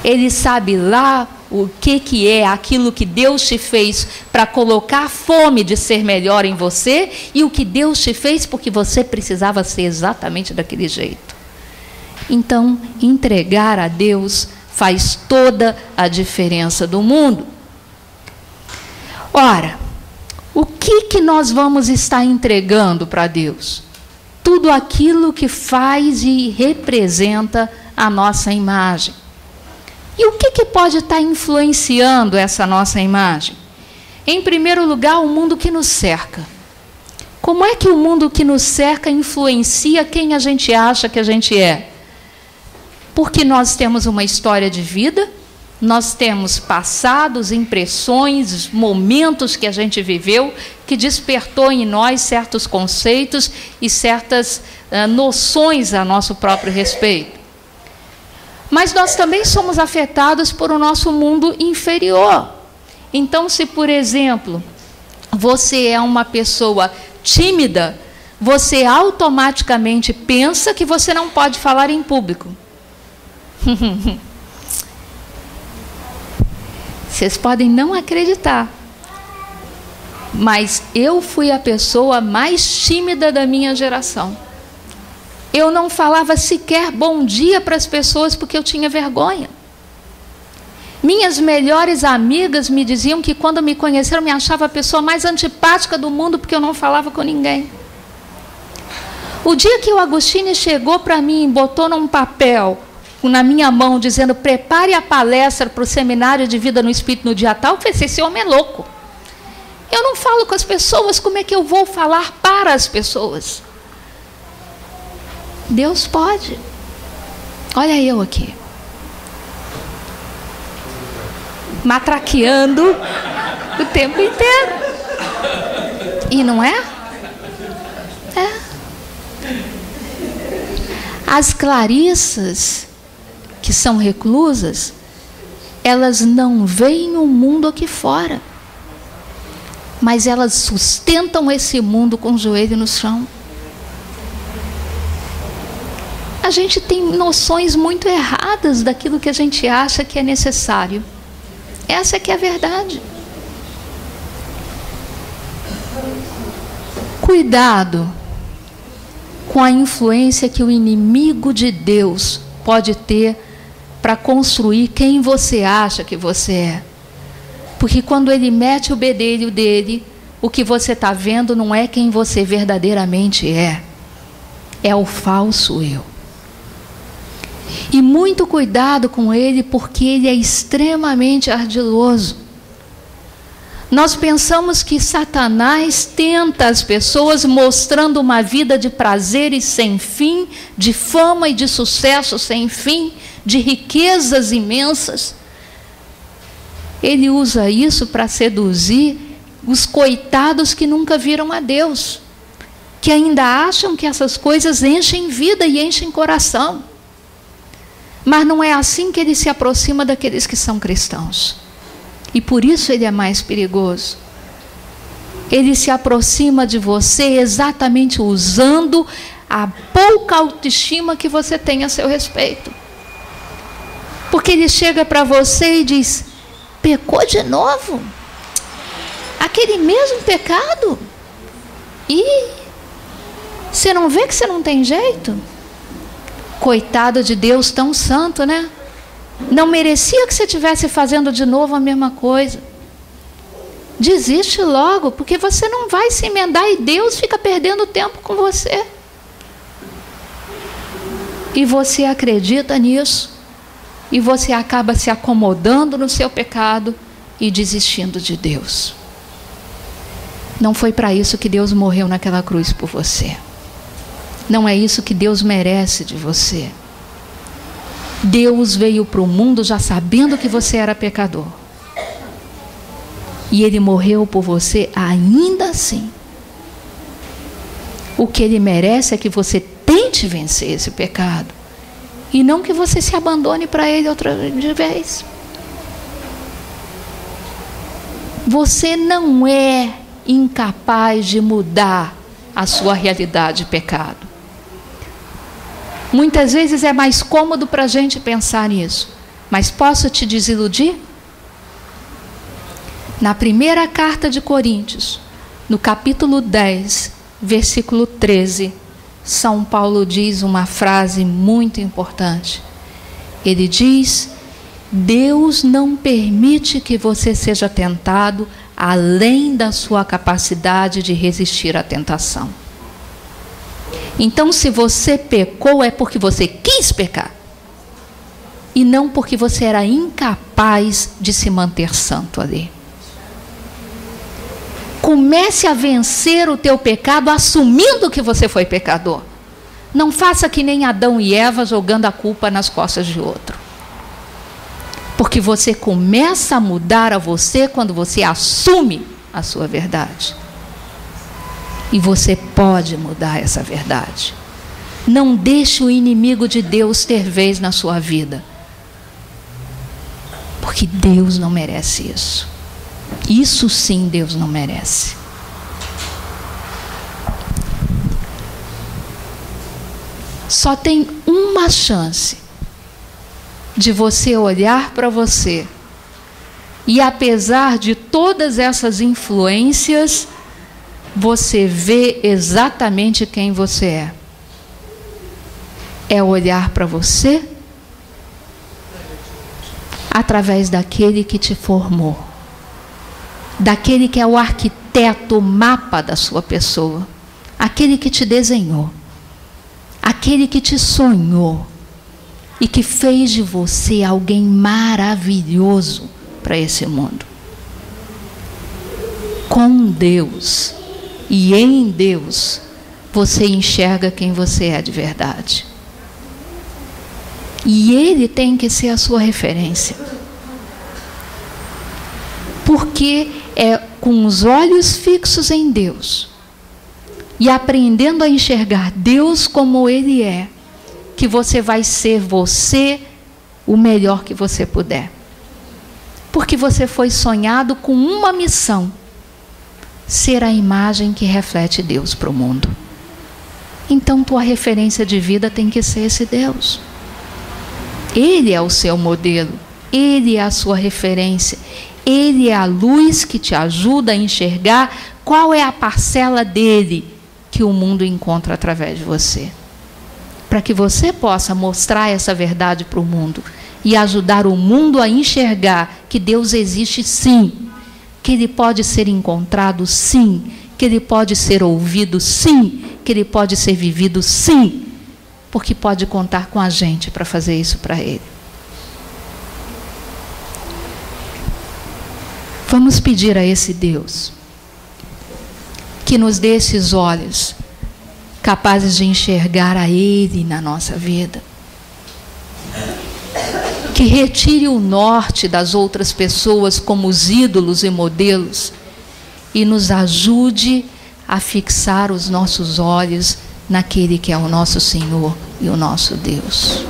Ele sabe lá o que é aquilo que Deus te fez para colocar a fome de ser melhor em você e o que Deus te fez porque você precisava ser exatamente daquele jeito. Então, entregar a Deus faz toda a diferença do mundo. Ora, o que nós vamos estar entregando para Deus? Tudo aquilo que faz e representa a nossa imagem. E o que pode estar influenciando essa nossa imagem? Em primeiro lugar, o mundo que nos cerca. Como é que o mundo que nos cerca influencia quem a gente acha que a gente é? Porque nós temos uma história de vida, nós temos passados, impressões, momentos que a gente viveu, que despertou em nós certos conceitos e certas noções a nosso próprio respeito. Mas nós também somos afetados por o nosso mundo inferior. Então, se, por exemplo, você é uma pessoa tímida, você automaticamente pensa que você não pode falar em público. Vocês podem não acreditar, mas eu fui a pessoa mais tímida da minha geração. Eu não falava sequer bom dia para as pessoas porque eu tinha vergonha. Minhas melhores amigas me diziam que quando me conheceram me achava a pessoa mais antipática do mundo porque eu não falava com ninguém. O dia que o Agostinho chegou para mim e botou num papel na minha mão dizendo: prepare a palestra para o seminário de vida no Espírito no dia tal, eu pensei, esse homem é louco. Eu não falo com as pessoas, como é que eu vou falar para as pessoas? Deus pode. Olha eu aqui, matraqueando o tempo inteiro. E não é? É. As clarissas, que são reclusas, elas não veem o mundo aqui fora, mas elas sustentam esse mundo com o joelho no chão. A gente tem noções muito erradas daquilo que a gente acha que é necessário. Essa é que é a verdade. Cuidado com a influência que o inimigo de Deus pode ter para construir quem você acha que você é. Porque quando ele mete o bedelho dele, o que você está vendo não é quem você verdadeiramente é. É o falso eu. E muito cuidado com ele, porque ele é extremamente ardiloso. Nós pensamos que Satanás tenta as pessoas mostrando uma vida de prazeres sem fim, de fama e de sucesso sem fim, de riquezas imensas. Ele usa isso para seduzir os coitados que nunca viram a Deus, que ainda acham que essas coisas enchem vida e enchem coração. Mas não é assim que ele se aproxima daqueles que são cristãos. E por isso ele é mais perigoso. Ele se aproxima de você exatamente usando a pouca autoestima que você tem a seu respeito. Porque ele chega para você e diz: pecou de novo? Aquele mesmo pecado? E você não vê que você não tem jeito? Coitado de Deus tão santo, né? Não merecia que você estivesse fazendo de novo a mesma coisa. Desiste logo, porque você não vai se emendar e Deus fica perdendo tempo com você. E você acredita nisso, e você acaba se acomodando no seu pecado e desistindo de Deus. Não foi para isso que Deus morreu naquela cruz por você. Não é isso que Deus merece de você. Deus veio para o mundo já sabendo que você era pecador. E Ele morreu por você ainda assim. O que Ele merece é que você tente vencer esse pecado. E não que você se abandone para Ele outra vez. Você não é incapaz de mudar a sua realidade de pecado. Muitas vezes é mais cômodo para a gente pensar nisso. Mas posso te desiludir? Na primeira carta de Coríntios, no capítulo 10, versículo 13, São Paulo diz uma frase muito importante. Ele diz: Deus não permite que você seja tentado além da sua capacidade de resistir à tentação. Então, se você pecou, é porque você quis pecar. E não porque você era incapaz de se manter santo ali. Comece a vencer o teu pecado assumindo que você foi pecador. Não faça que nem Adão e Eva jogando a culpa nas costas de outro. Porque você começa a mudar a você quando você assume a sua verdade. E você pode mudar essa verdade. Não deixe o inimigo de Deus ter vez na sua vida. Porque Deus não merece isso. Isso sim Deus não merece. Só tem uma chance de você olhar para você e, apesar de todas essas influências, você vê exatamente quem você é. É olhar para você através daquele que te formou, daquele que é o arquiteto, o mapa da sua pessoa, aquele que te desenhou, aquele que te sonhou e que fez de você alguém maravilhoso para esse mundo. Com Deus e em Deus, você enxerga quem você é de verdade. E Ele tem que ser a sua referência. Porque é com os olhos fixos em Deus e aprendendo a enxergar Deus como Ele é, que você vai ser você o melhor que você puder. Porque você foi sonhado com uma missão: ser a imagem que reflete Deus para o mundo. Então tua referência de vida tem que ser esse Deus. Ele é o seu modelo, Ele é a sua referência, Ele é a luz que te ajuda a enxergar qual é a parcela dele que o mundo encontra através de você. Para que você possa mostrar essa verdade para o mundo e ajudar o mundo a enxergar que Deus existe sim, que Ele pode ser encontrado sim, que Ele pode ser ouvido sim, que Ele pode ser vivido sim, porque pode contar com a gente para fazer isso para Ele. Vamos pedir a esse Deus que nos dê esses olhos capazes de enxergar a Ele na nossa vida, que retire o norte das outras pessoas como os ídolos e modelos e nos ajude a fixar os nossos olhos naquele que é o nosso Senhor e o nosso Deus.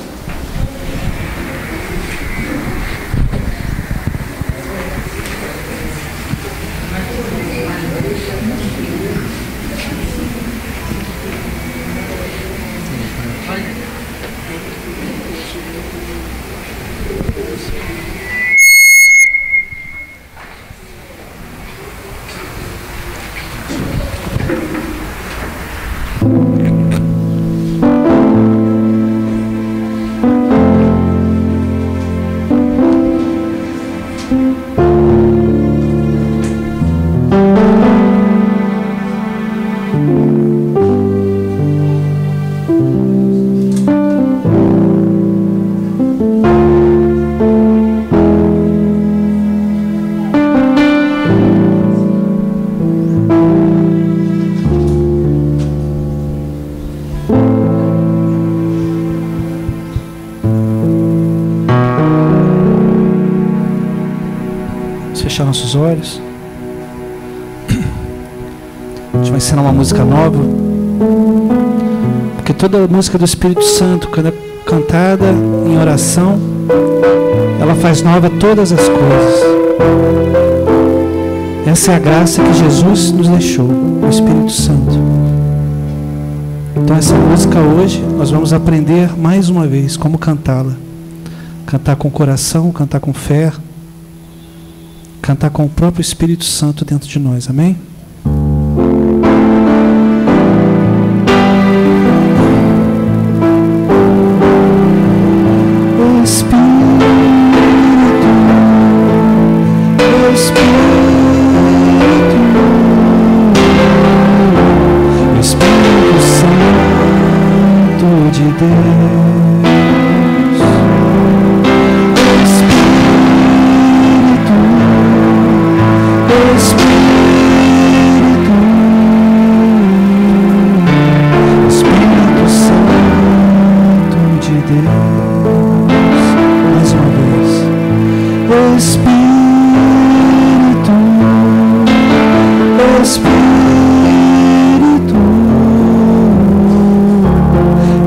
Fechar nossos olhos. A gente vai ensinar uma música nova, porque toda música do Espírito Santo, quando é cantada em oração, ela faz nova todas as coisas. Essa é a graça que Jesus nos deixou, o Espírito Santo. Então essa música hoje nós vamos aprender mais uma vez como cantá-la. Cantar com coração, cantar com fé, cantar com o próprio Espírito Santo dentro de nós, amém? Espírito Santo de Deus.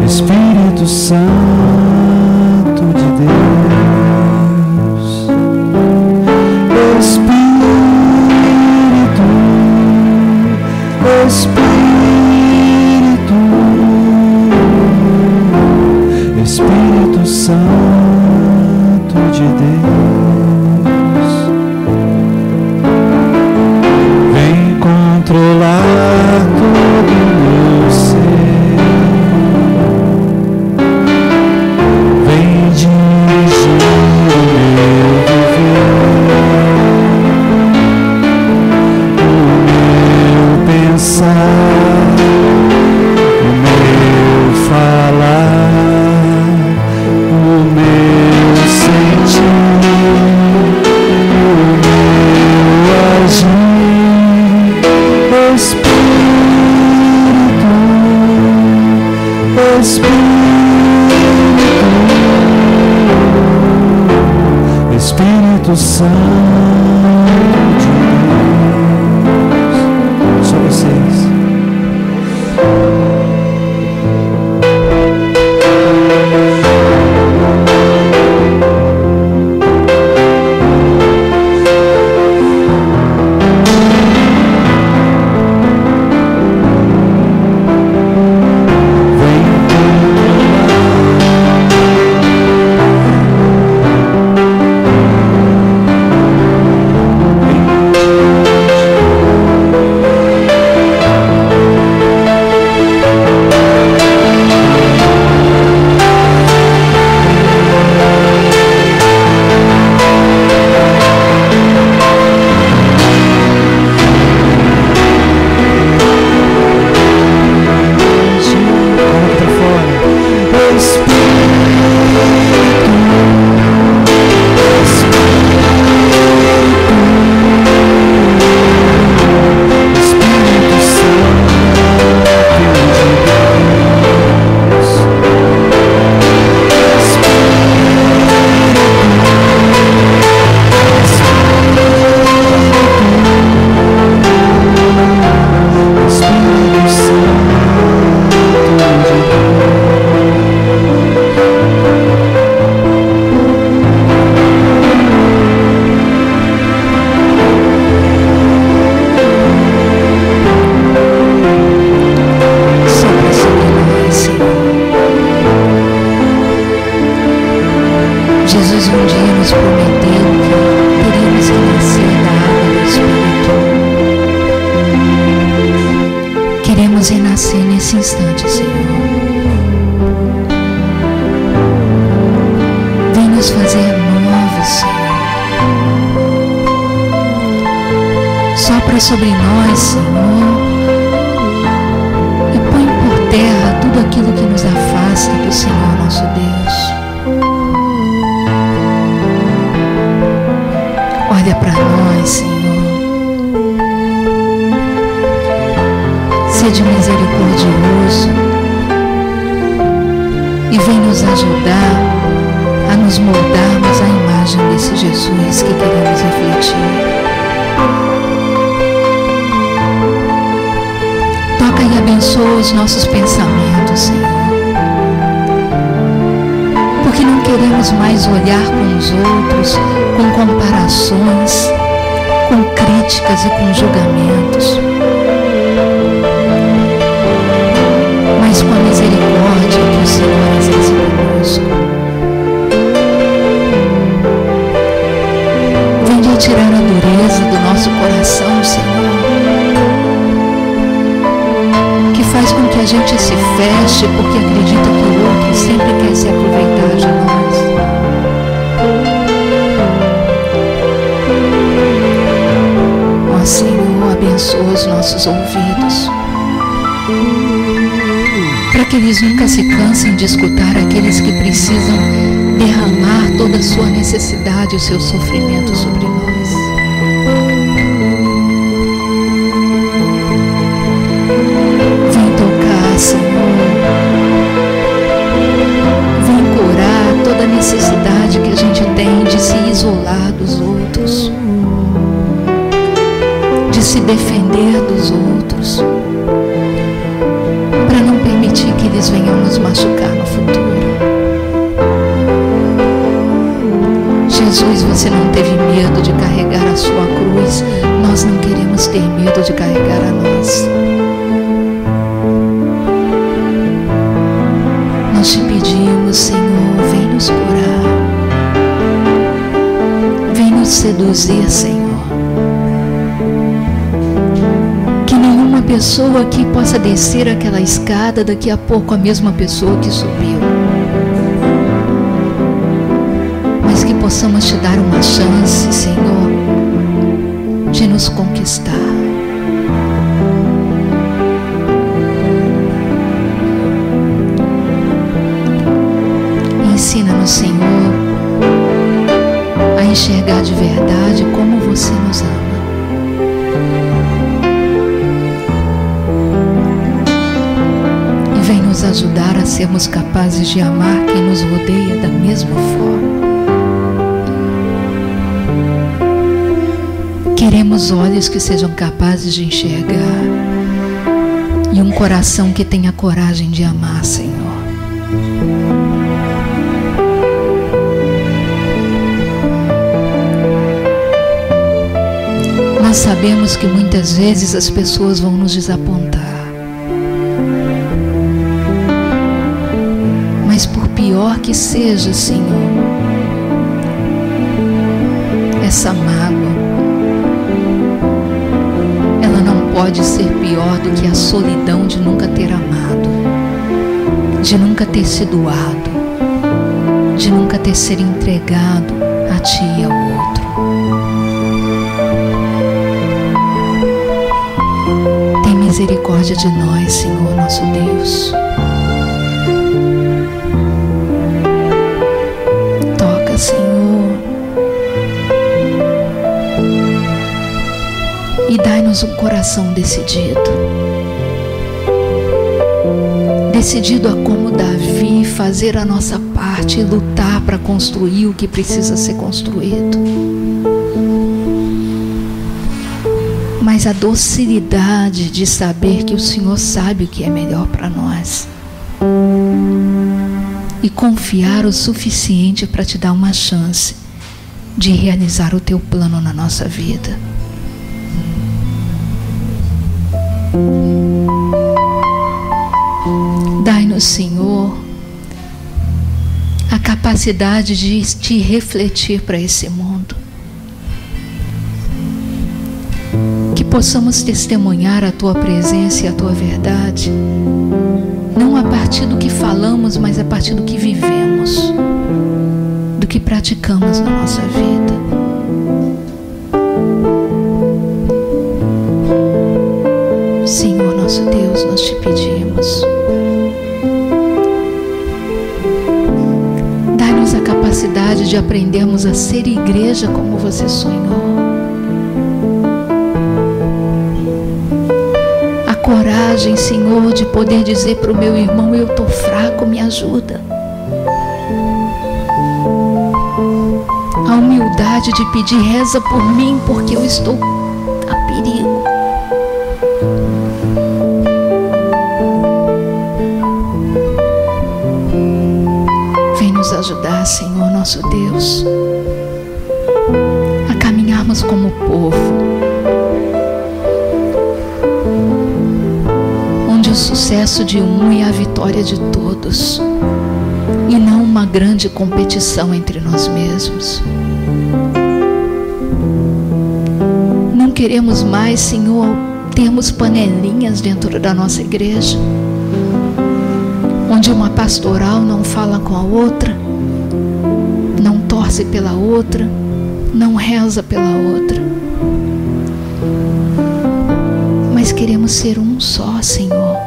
Espírito Santo de Deus. Espírito Santo de Deus, vem controlar todo o meu ser, vem dirigir o meu viver, o meu pensar, o meu falar, o meu sentir, o meu agir. Espírito Santo de Deus, só vocês.
Queremos renascer nesse instante, Senhor. Vem nos fazer novos, Senhor. Sopra sobre nós, Senhor, e põe por terra tudo aquilo que nos afasta do Senhor, nosso Deus. Olha para nós, Senhor. Sede misericordioso e vem nos ajudar a nos moldarmos à imagem desse Jesus que queremos refletir. Toca e abençoa os nossos pensamentos, Senhor, porque não queremos mais olhar com os outros com comparações, com críticas e com julgamentos, mas com a misericórdia que o Senhor exerce conosco. Vem retirar a dureza do nosso coração, Senhor, que faz com que a gente se feche porque acredita que o outro sempre quer se aproveitar de nós. Ó Senhor, abençoa os nossos ouvidos, para que eles nunca se cansem de escutar aqueles que precisam derramar toda a sua necessidade e o seu sofrimento sobre nós. Vem tocar, Senhor. Vem curar toda a necessidade que a gente tem de se isolar dos outros, de se defender dos outros, para não permitir que eles venham nos machucar no futuro. Jesus, você não teve medo de carregar a sua cruz, nós não queremos ter medo de carregar a nossa. Senhor, vem nos curar. Vem nos seduzir, Senhor. Que nenhuma pessoa aqui possa descer aquela escada daqui a pouco a mesma pessoa que subiu. Mas que possamos te dar uma chance, Senhor, de nos conquistar. Ensina-nos, Senhor, a enxergar de verdade como você nos ama. E vem nos ajudar a sermos capazes de amar quem nos rodeia da mesma forma. Queremos olhos que sejam capazes de enxergar e um coração que tenha coragem de amar, Senhor. Nós sabemos que muitas vezes as pessoas vão nos desapontar. Mas por pior que seja, Senhor, essa mágoa, ela não pode ser pior do que a solidão de nunca ter amado, de nunca ter se doado, de nunca ter sido entregado a Ti e ao outro. Misericórdia de nós, Senhor, nosso Deus. Toca, Senhor, e dai-nos um coração decidido. Decidido a, como Davi, fazer a nossa parte e lutar para construir o que precisa ser construído. Mas a docilidade de saber que o Senhor sabe o que é melhor para nós. E confiar o suficiente para te dar uma chance de realizar o teu plano na nossa vida. Dai-nos, Senhor, a capacidade de te refletir para esse mundo. Que possamos testemunhar a Tua presença e a Tua verdade, não a partir do que falamos, mas a partir do que vivemos, do que praticamos na nossa vida. Senhor nosso Deus, nós te pedimos, dá-nos a capacidade de aprendermos a ser igreja como você sonhou. Coragem, Senhor, de poder dizer para o meu irmão: eu estou fraco, me ajuda. A humildade de pedir: reza por mim, porque eu estou a perigo. Vem nos ajudar, Senhor, nosso Deus, a caminharmos como povo, o sucesso de um e a vitória de todos, e não uma grande competição entre nós mesmos. Não queremos mais, Senhor, termos panelinhas dentro da nossa igreja, onde uma pastoral não fala com a outra, não torce pela outra, não reza pela outra. Mas queremos ser um só, Senhor,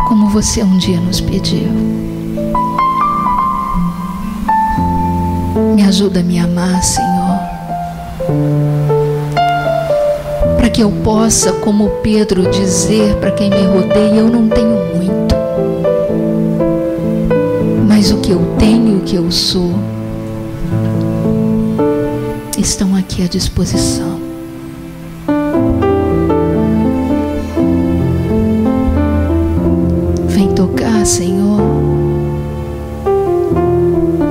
como você um dia nos pediu. Me ajuda a me amar, Senhor, para que eu possa, como Pedro, dizer para quem me rodeia: eu não tenho muito, mas o que eu tenho e o que eu sou estão aqui à disposição. Tocar, Senhor,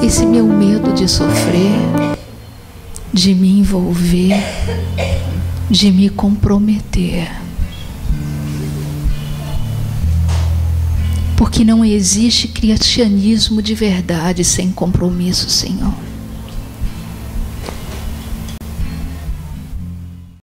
esse meu medo de sofrer, de me envolver, de me comprometer. Porque não existe cristianismo de verdade sem compromisso, Senhor.